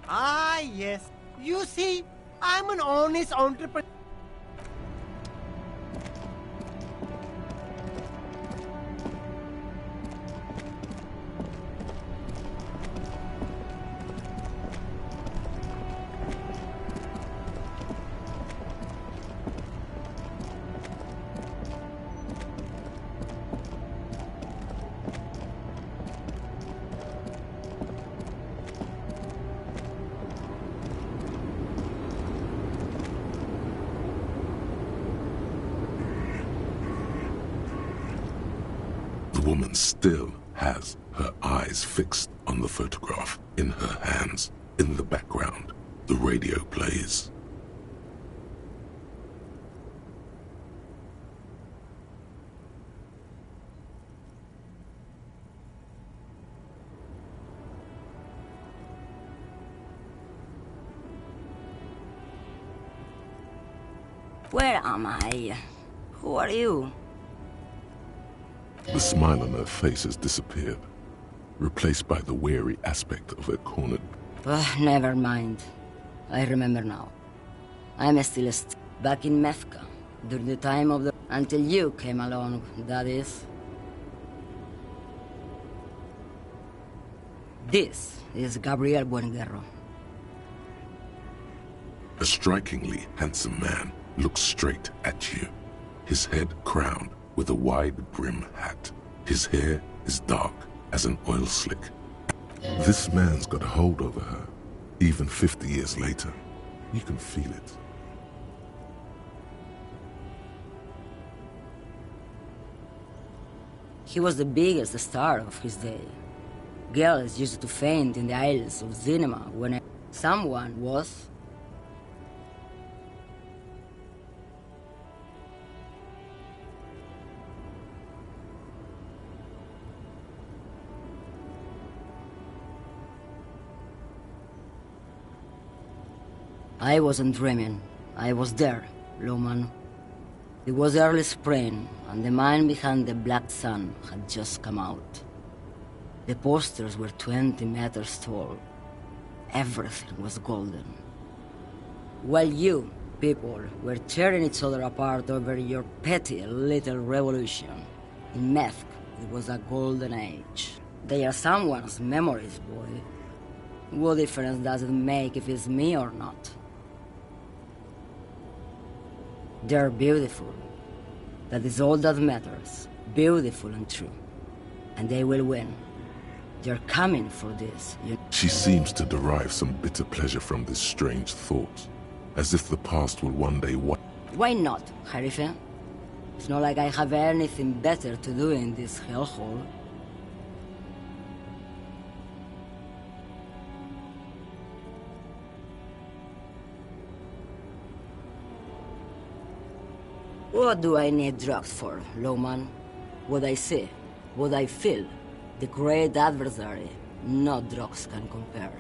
Ah, yes. You see, I'm an honest entrepreneur. The woman still has her eyes fixed on the photograph in her hands. In the background, the radio plays. Where am I? Who are you? The smile on her face has disappeared, replaced by the wary aspect of her cornered. Never mind. I remember now. I'm still back in Methka, during the time of the... until you came along, that is. This is Gabriel Buenguerro. A strikingly handsome man looks straight at you, his head crowned with a wide brim hat. His hair is dark as an oil slick. This man's got a hold over her. Even 50 years later, you can feel it. He was the biggest star of his day. Girls used to faint in the aisles of cinema when someone was... I wasn't dreaming. I was there, Lowman. It was early spring, and the man behind the Black Sun had just come out. The posters were 20 meters tall. Everything was golden. While you, people, were tearing each other apart over your petty little revolution, in Methk, it was a golden age. They are someone's memories, boy. What difference does it make if it's me or not? They're beautiful. That is all that matters. Beautiful and true. And they will win. They're coming for this. She seems to derive some bitter pleasure from this strange thought, as if the past will one day... Why not, Harife? It's not like I have anything better to do in this hellhole. What do I need drugs for, Lowman? What I see, what I feel, the great adversary, no drugs can compare.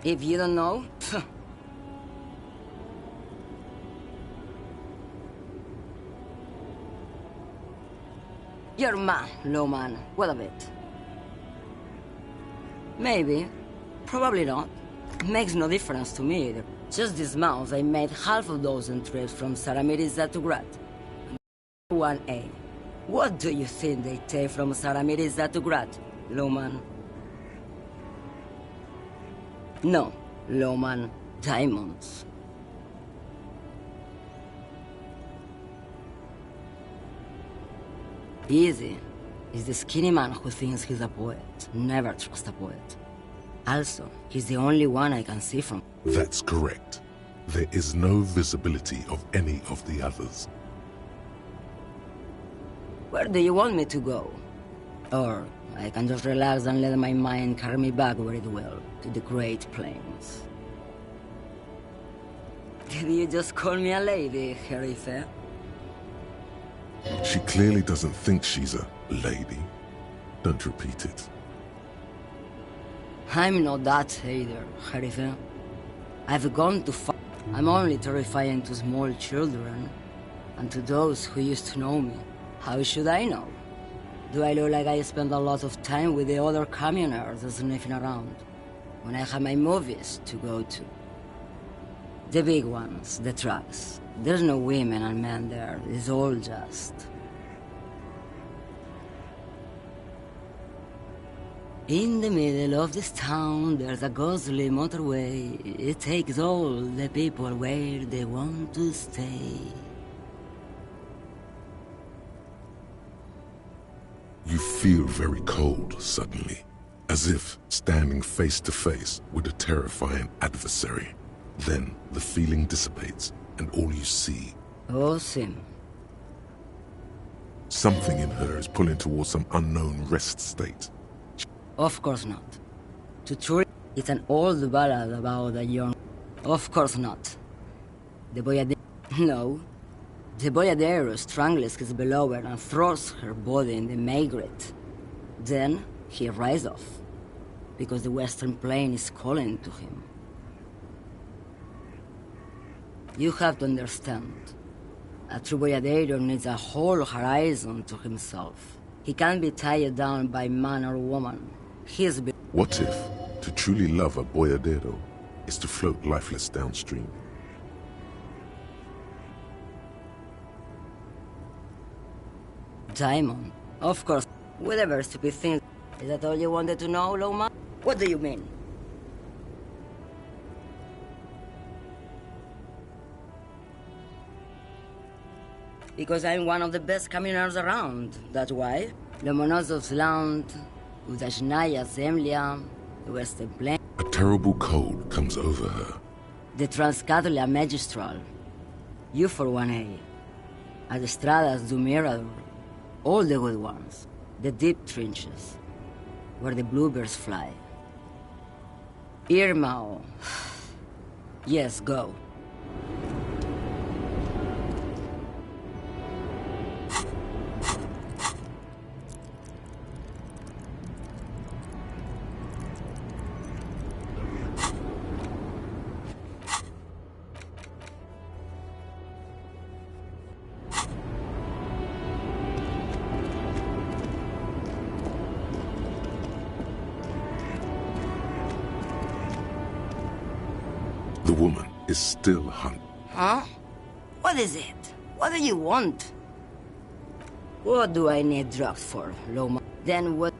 If you don't know, you're mad, Lowman. What of it? Maybe. Probably not. Makes no difference to me. Just this month, I made half a dozen trips from Saramiriza to Grad. 1A. What do you think they take from Saramiriza to Grad, Lowman? No, Lowman. Diamonds. Easy. He's the skinny man who thinks he's a poet. Never trust a poet. Also, he's the only one I can see from... That's correct. There is no visibility of any of the others. Where do you want me to go? Or I can just relax and let my mind carry me back where it will, to the Great Plains. Did you just call me a lady, Jerife? She clearly doesn't think she's a lady. Don't repeat it. I'm not that either, Jerife. I've gone too far. I'm only terrifying to small children, and to those who used to know me. How should I know? Do I look like I spend a lot of time with the other communers sniffing around, when I have my movies to go to? The big ones, the trucks. There's no women and men there, it's all just... In the middle of this town, there's a ghostly motorway. It takes all the people where they want to stay. You feel very cold suddenly, as if standing face to face with a terrifying adversary. Then the feeling dissipates, and all you see... Awesome. Something in her is pulling towards some unknown rest state. Of course not. To truly, it's an old ballad about a young... Of course not. The boyadero... No. The boyadero strangles his beloved and throws her body in the maigret. Then he rides off, because the western plain is calling to him. You have to understand. A true boyadero needs a whole horizon to himself. He can't be tied down by man or woman. What if to truly love a boyadero is to float lifeless downstream? Diamond? Of course. Whatever stupid thing. Is that all you wanted to know, Loma? What do you mean? Because I'm one of the best communers around. That's why. Lomonosov's land, Udashnaya Zemlya, the Western Plain. A terrible cold comes over her. The Transcatolia Magistral. You for 1A. Adestradas du Mirador. All the good ones. The deep trenches. Where the bluebirds fly. Irmao. Yes, go. The woman is still hunting. Huh? What is it? What do you want? What do I need drugs for, Loma? Then what?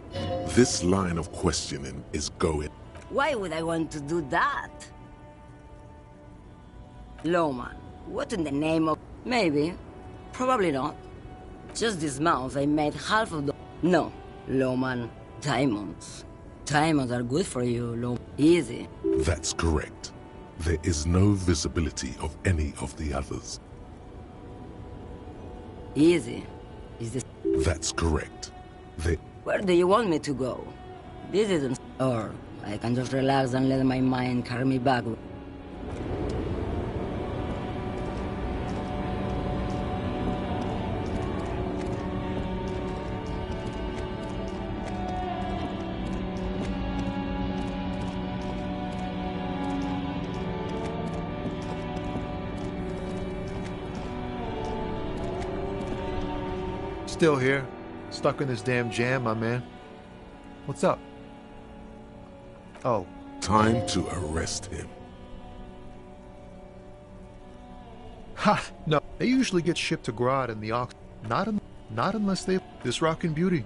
This line of questioning is going. Why would I want to do that? Loman, what in the name of... Maybe. Probably not. Just this month I made half of the... No, Loman. Diamonds. Diamonds are good for you, Loman. Easy. That's correct. There is no visibility of any of the others. Easy. Is this... That's correct. Where do you want me to go? This isn't... Or I can just relax and let my mind carry me back. Still here, stuck in this damn jam, my man. What's up? Oh. Time to arrest him. Ha! No, they usually get shipped to Grodd in the Ox. Not unless they... This rockin' beauty.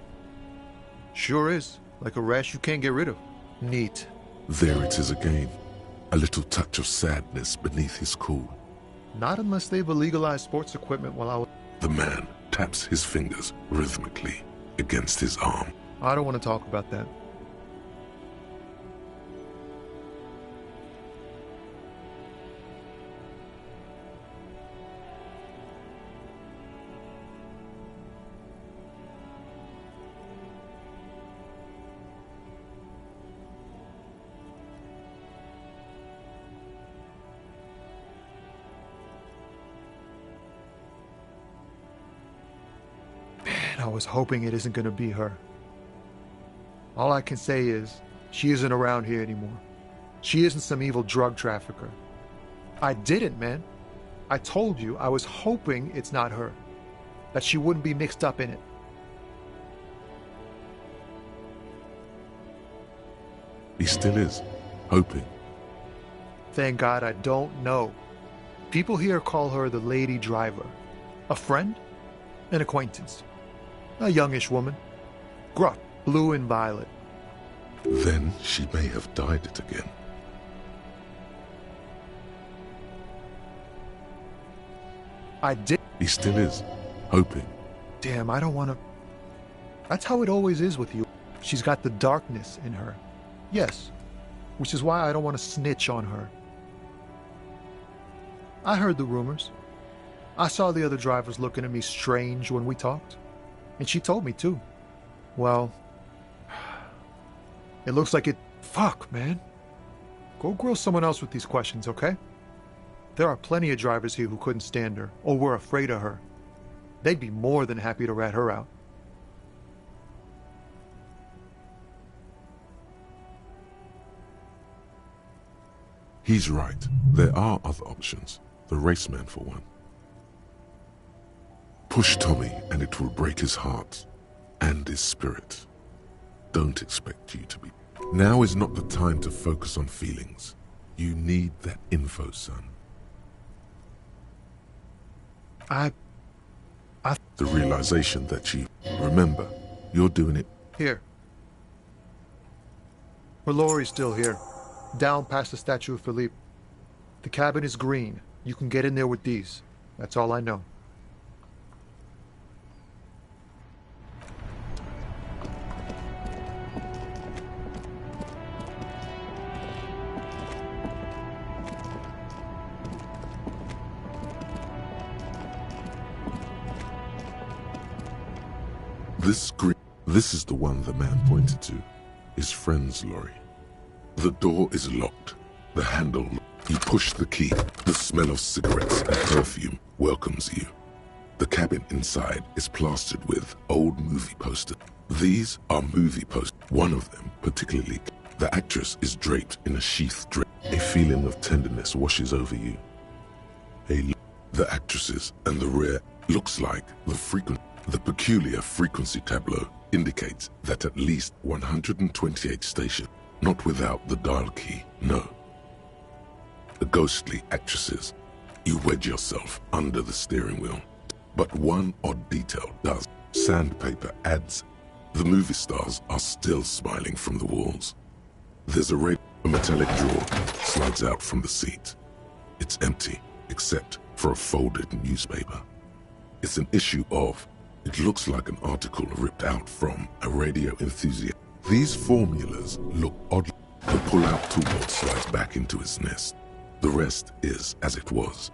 Sure is. Like a rash you can't get rid of. Neat. There it is again. A little touch of sadness beneath his cool. Not unless they've illegalized sports equipment while I was... The man taps his fingers rhythmically against his arm. I don't want to talk about that. Man, I was hoping it isn't gonna be her. All I can say is, she isn't around here anymore. She isn't some evil drug trafficker. I didn't, man. I told you I was hoping it's not her. That she wouldn't be mixed up in it. He still is, hoping. Thank God I don't know. People here call her the Lady Driver. A friend? An acquaintance. A youngish woman. Gruff, blue and violet. Then she may have dyed it again. I did. He still is, hoping. Damn, I don't want to... That's how it always is with you. She's got the darkness in her. Yes, which is why I don't want to snitch on her. I heard the rumors. I saw the other drivers looking at me strange when we talked. And she told me too. Well, it looks like it... Fuck, man. Go grill someone else with these questions, okay? There are plenty of drivers here who couldn't stand her, or were afraid of her. They'd be more than happy to rat her out. He's right. There are other options. The raceman, for one. Push Tommy and it will break his heart and his spirit. Don't expect you to be. Now is not the time to focus on feelings. You need that info, son. The realization that you... Remember, you're doing it... Here. Mallory's still here. Down past the statue of Philippe. The cabin is green. You can get in there with these. That's all I know. This is the one the man pointed to. His friend's lorry. The door is locked. The handle. You push the key. The smell of cigarettes and perfume welcomes you. The cabin inside is plastered with old movie posters. These are movie posters. One of them, particularly, the actress is draped in a sheath dress. A feeling of tenderness washes over you. The actresses and the rare looks like the peculiar frequency tableau indicates that at least 128 stations, not without the dial key, no. The ghostly actresses, you wedge yourself under the steering wheel. But one odd detail does. Sandpaper adds. The movie stars are still smiling from the walls. There's a metallic drawer slides out from the seat. It's empty, except for a folded newspaper. It's an issue of... It looks like an article ripped out from a radio enthusiast. These formulas look odd. The pull-out toolbox slides back into its nest. The rest is as it was.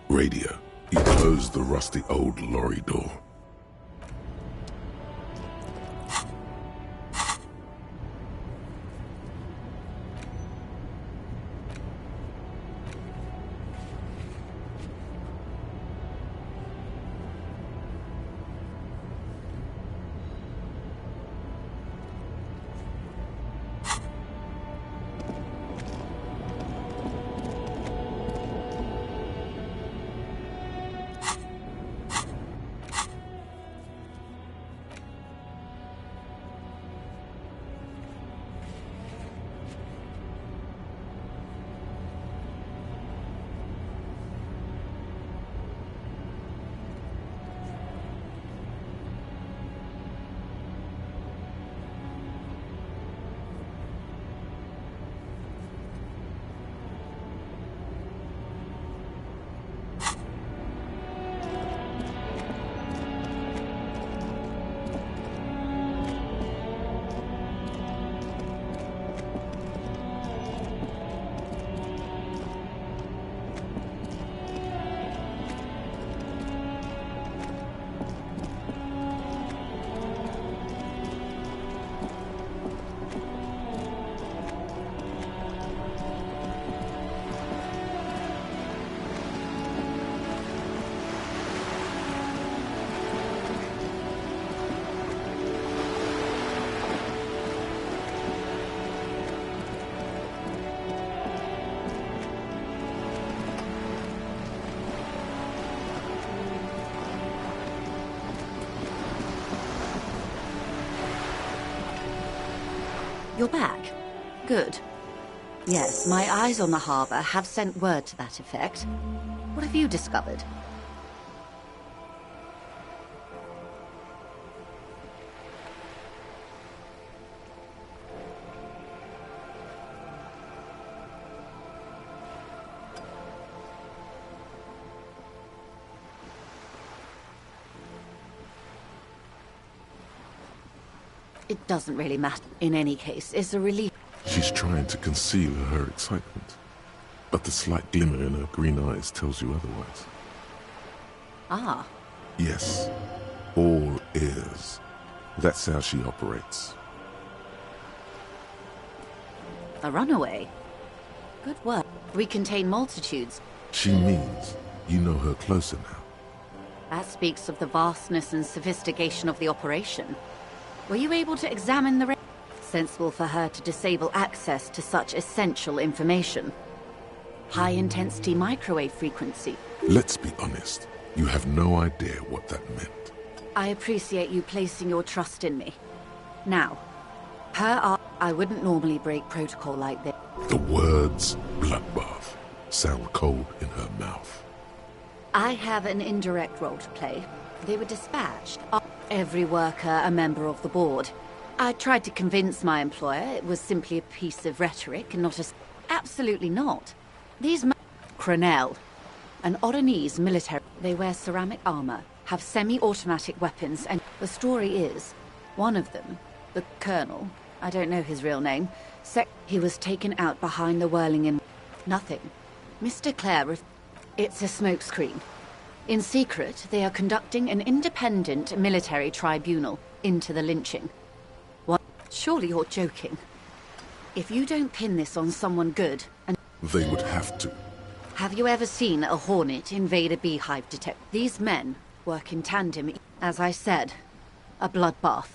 Radio. You close the rusty old lorry door. You're back. Good. Yes, my eyes on the harbour have sent word to that effect. What have you discovered? It doesn't really matter. In any case, it's a relief. She's trying to conceal her excitement, but the slight glimmer in her green eyes tells you otherwise. Ah. Yes, all ears. That's how she operates. A runaway? Good work. We contain multitudes. She means you know her closer now. That speaks of the vastness and sophistication of the operation. Were you able to examine the... Sensible for her to disable access to such essential information. High-intensity microwave frequency. Let's be honest. You have no idea what that meant. I appreciate you placing your trust in me. Now, I wouldn't normally break protocol like this. The words bloodbath sound cold in her mouth. I have an indirect role to play. They were dispatched. Every worker a member of the board. I tried to convince my employer it was simply a piece of rhetoric and not a... Absolutely not. These Cronell, an Oranese military. They wear ceramic armor, have semi-automatic weapons, and the story is, one of them, the colonel, I don't know his real name, he was taken out behind the whirling in... Nothing. Mr. Clare, it's a smokescreen. In secret, they are conducting an independent military tribunal into the lynching. What? Surely you're joking. If you don't pin this on someone good, and... They would have to. Have you ever seen a hornet invade a beehive detect? These men work in tandem. As I said, a bloodbath.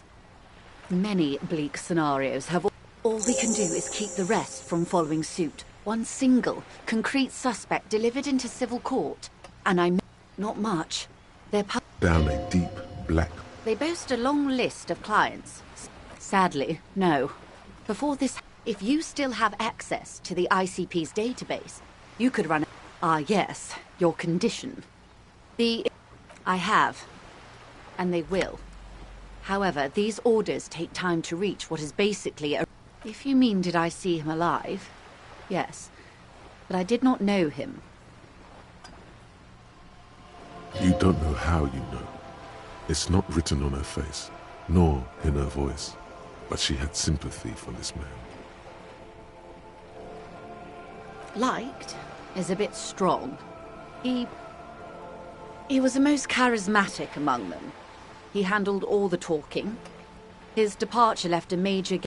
Many bleak scenarios have... All we can do is keep the rest from following suit. One single, concrete suspect delivered into civil court. And I'm... Not much. They're... Down a deep, black... They boast a long list of clients. Sadly, no. Before this... If you still have access to the ICP's database, you could run... Ah, yes, your condition. I have. And they will. However, these orders take time to reach what is basically a... If you mean did I see him alive? Yes. But I did not know him. You don't know how you know. It's not written on her face, nor in her voice. But she had sympathy for this man. Liked is a bit strong. He was the most charismatic among them. He handled all the talking. His departure left a major...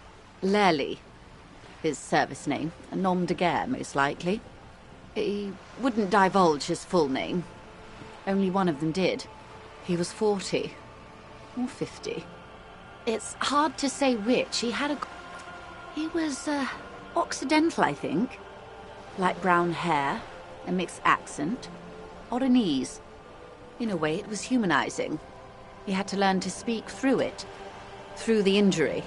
Lely, his service name, a nom de guerre, most likely. He wouldn't divulge his full name. Only one of them did. He was 40. Or 50. It's hard to say which. He was, Occidental, I think. Light brown hair, a mixed accent. Oranese. In a way, it was humanizing. He had to learn to speak through it. Through the injury.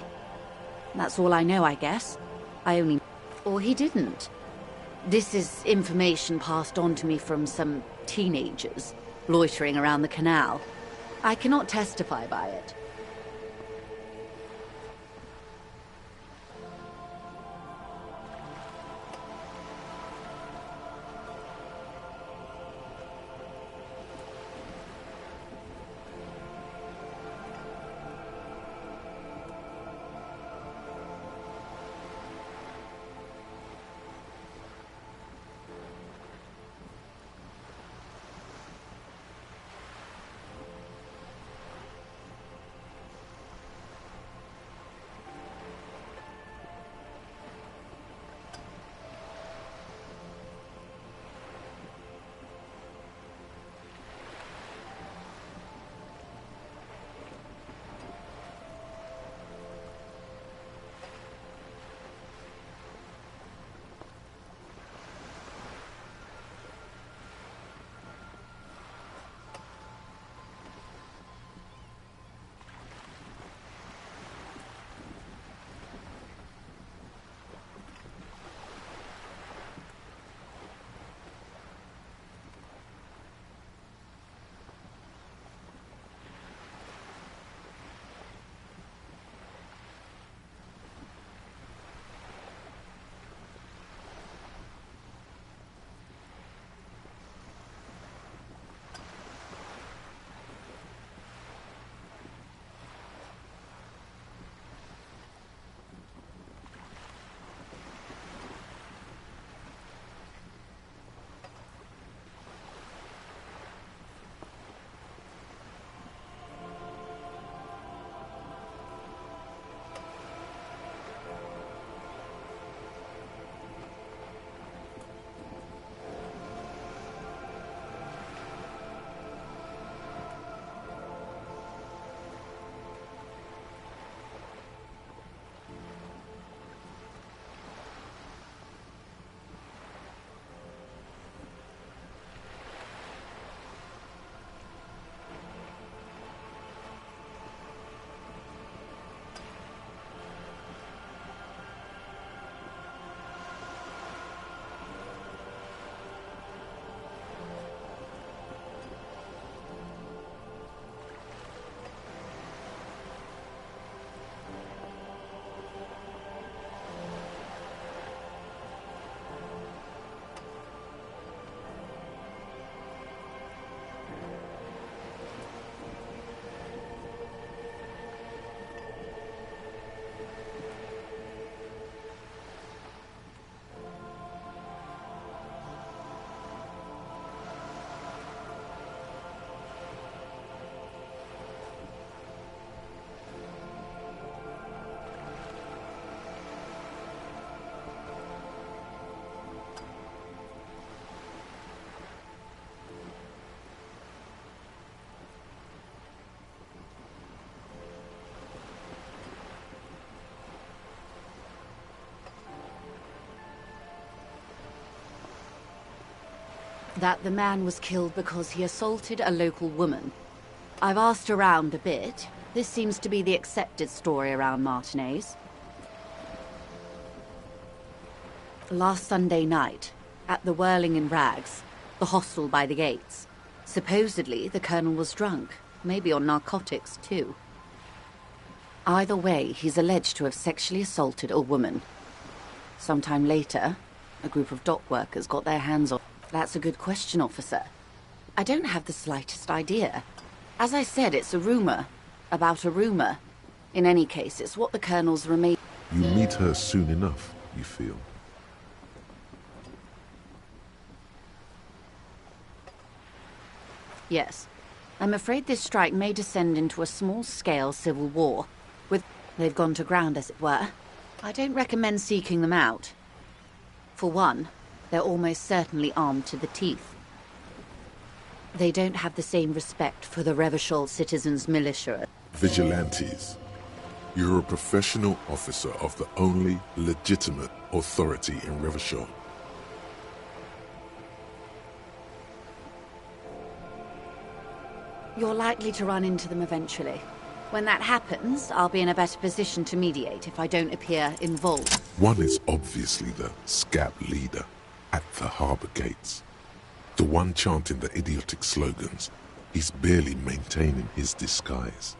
That's all I know, I guess. Or he didn't. This is information passed on to me from some teenagers loitering around the canal. I cannot testify by it. that the man was killed because he assaulted a local woman. I've asked around a bit. This seems to be the accepted story around Martinez. Last Sunday night, at the Whirling in Rags, the hostel by the gates, supposedly the colonel was drunk, maybe on narcotics too. Either way, he's alleged to have sexually assaulted a woman. Sometime later, a group of dock workers got their hands on... That's a good question, officer. I don't have the slightest idea. As I said, it's a rumor. About a rumor. In any case, it's what the colonel's remain... You meet her soon enough, you feel? Yes. I'm afraid this strike may descend into a small-scale civil war. They've gone to ground, as it were. I don't recommend seeking them out. For one, they're almost certainly armed to the teeth. They don't have the same respect for the Revachol citizens' militia. Vigilantes. You're a professional officer of the only legitimate authority in Revachol. You're likely to run into them eventually. When that happens, I'll be in a better position to mediate if I don't appear involved. One is obviously the scab leader at the harbour gates. The one chanting the idiotic slogans. He's barely maintaining his disguise.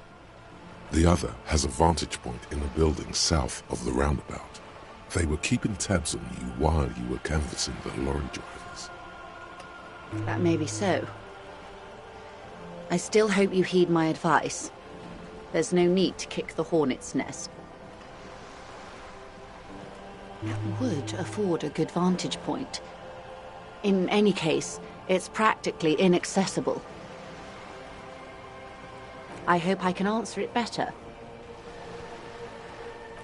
The other has a vantage point in a building south of the roundabout. They were keeping tabs on you while you were canvassing the lorry drivers. That may be so. I still hope you heed my advice. There's no need to kick the hornet's nest. That would afford a good vantage point. In any case, it's practically inaccessible. I hope I can answer it better.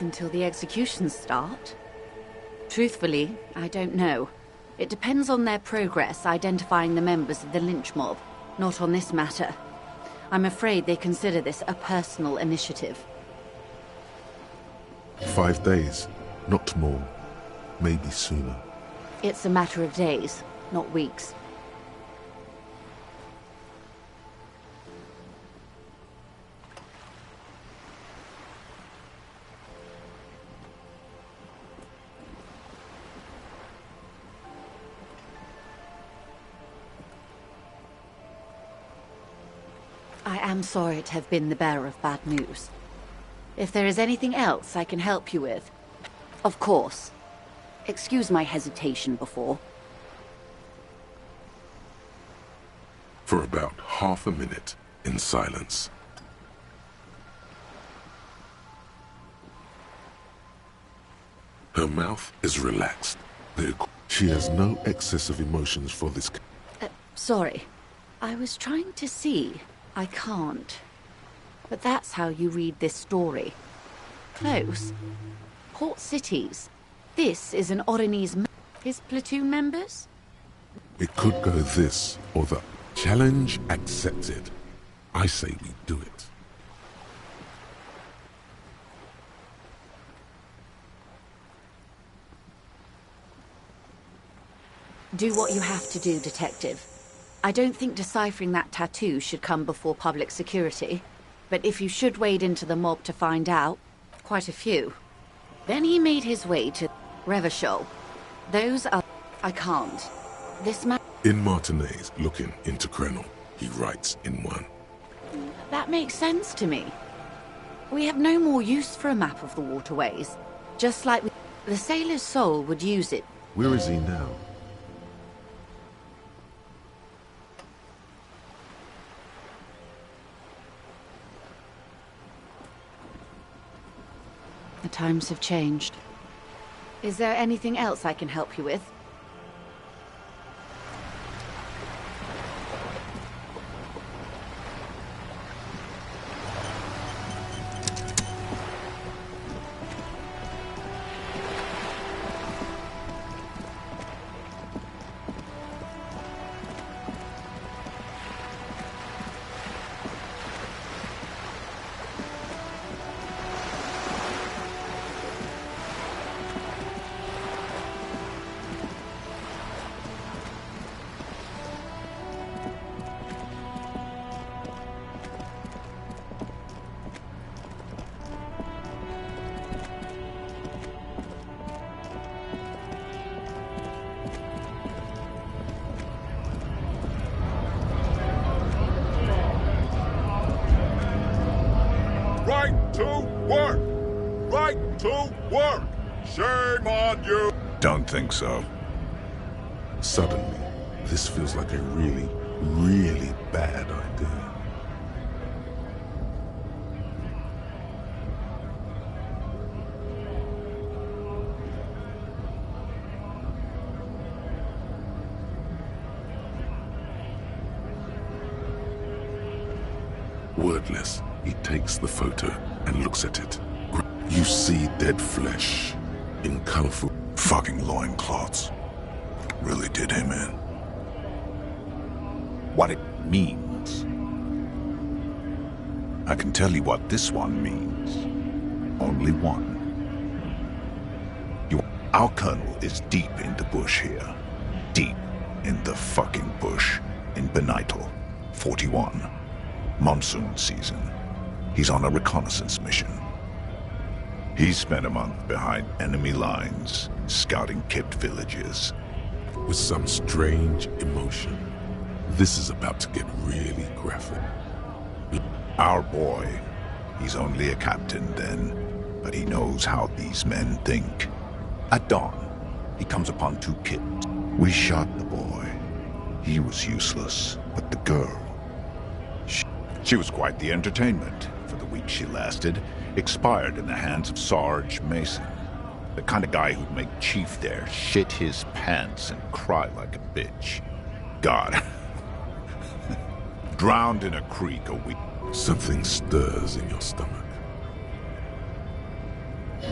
Until the executions start? Truthfully, I don't know. It depends on their progress identifying the members of the lynch mob, not on this matter. I'm afraid they consider this a personal initiative. 5 days, not more. Maybe sooner. It's a matter of days, not weeks. I am sorry to have been the bearer of bad news. If there is anything else I can help you with, of course. Excuse my hesitation before. For about half a minute, in silence. Her mouth is relaxed. She has no excess of emotions for this. Sorry. I was trying to see. I can't. But that's how you read this story. Close. Port cities. This is an Oronese. His platoon members? It could go this or that. Challenge accepted. I say we do it. Do what you have to do, Detective. I don't think deciphering that tattoo should come before public security. But if you should wade into the mob to find out, quite a few. Then he made his way to Revachol. Those are... I can't. This man... In Martinez, looking into Krenel, he writes in one. That makes sense to me. We have no more use for a map of the waterways. Just like the sailor's soul would use it. Where is he now? The times have changed. Is there anything else I can help you with? to work! Right to work! Shame on you! Don't think so. Suddenly, this feels like a really, really bad idea. Wordless, he takes the photo and looks at it. You see dead flesh in colorful fucking loincloths. Really did him in. What it means. I can tell you what this one means. Only one. Our colonel is deep in the bush here. Deep in the fucking bush in Benital, 41. Monsoon season. He's on a reconnaissance mission. He spent a month behind enemy lines, scouting kept villages. With some strange emotion. This is about to get really graphic. Our boy, he's only a captain then, but he knows how these men think. At dawn, he comes upon 2 kids. We shot the boy. He was useless, but the girl... She was quite the entertainment. For the week she lasted, expired in the hands of Sarge Mason. The kind of guy who'd make Chief there shit his pants and cry like a bitch. God. Drowned in a creek a week. Something stirs in your stomach.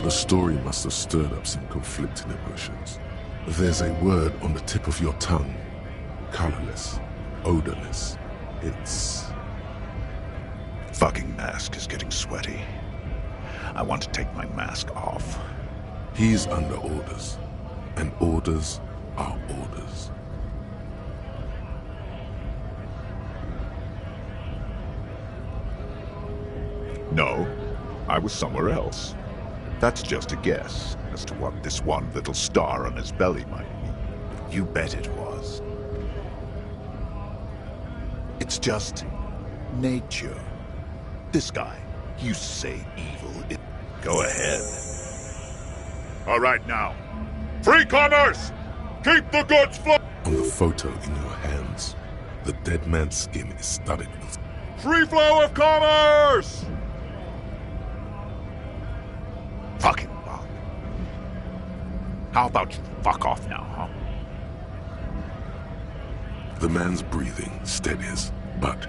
The story must have stirred up some conflicting emotions. There's a word on the tip of your tongue. Colorless. Odorless. It's... Fucking mask is getting sweaty. I want to take my mask off. He's under orders. And orders are orders. No, I was somewhere else. That's just a guess as to what this one little star on his belly might mean. You bet it was. It's just nature. This guy, he used to say evil. Go ahead. All right now. Free commerce! Keep the goods flowing! On the photo in your hands, the dead man's skin is studded with... Free flow of commerce! Fucking bug. How about you fuck off now, huh? The man's breathing steadies, but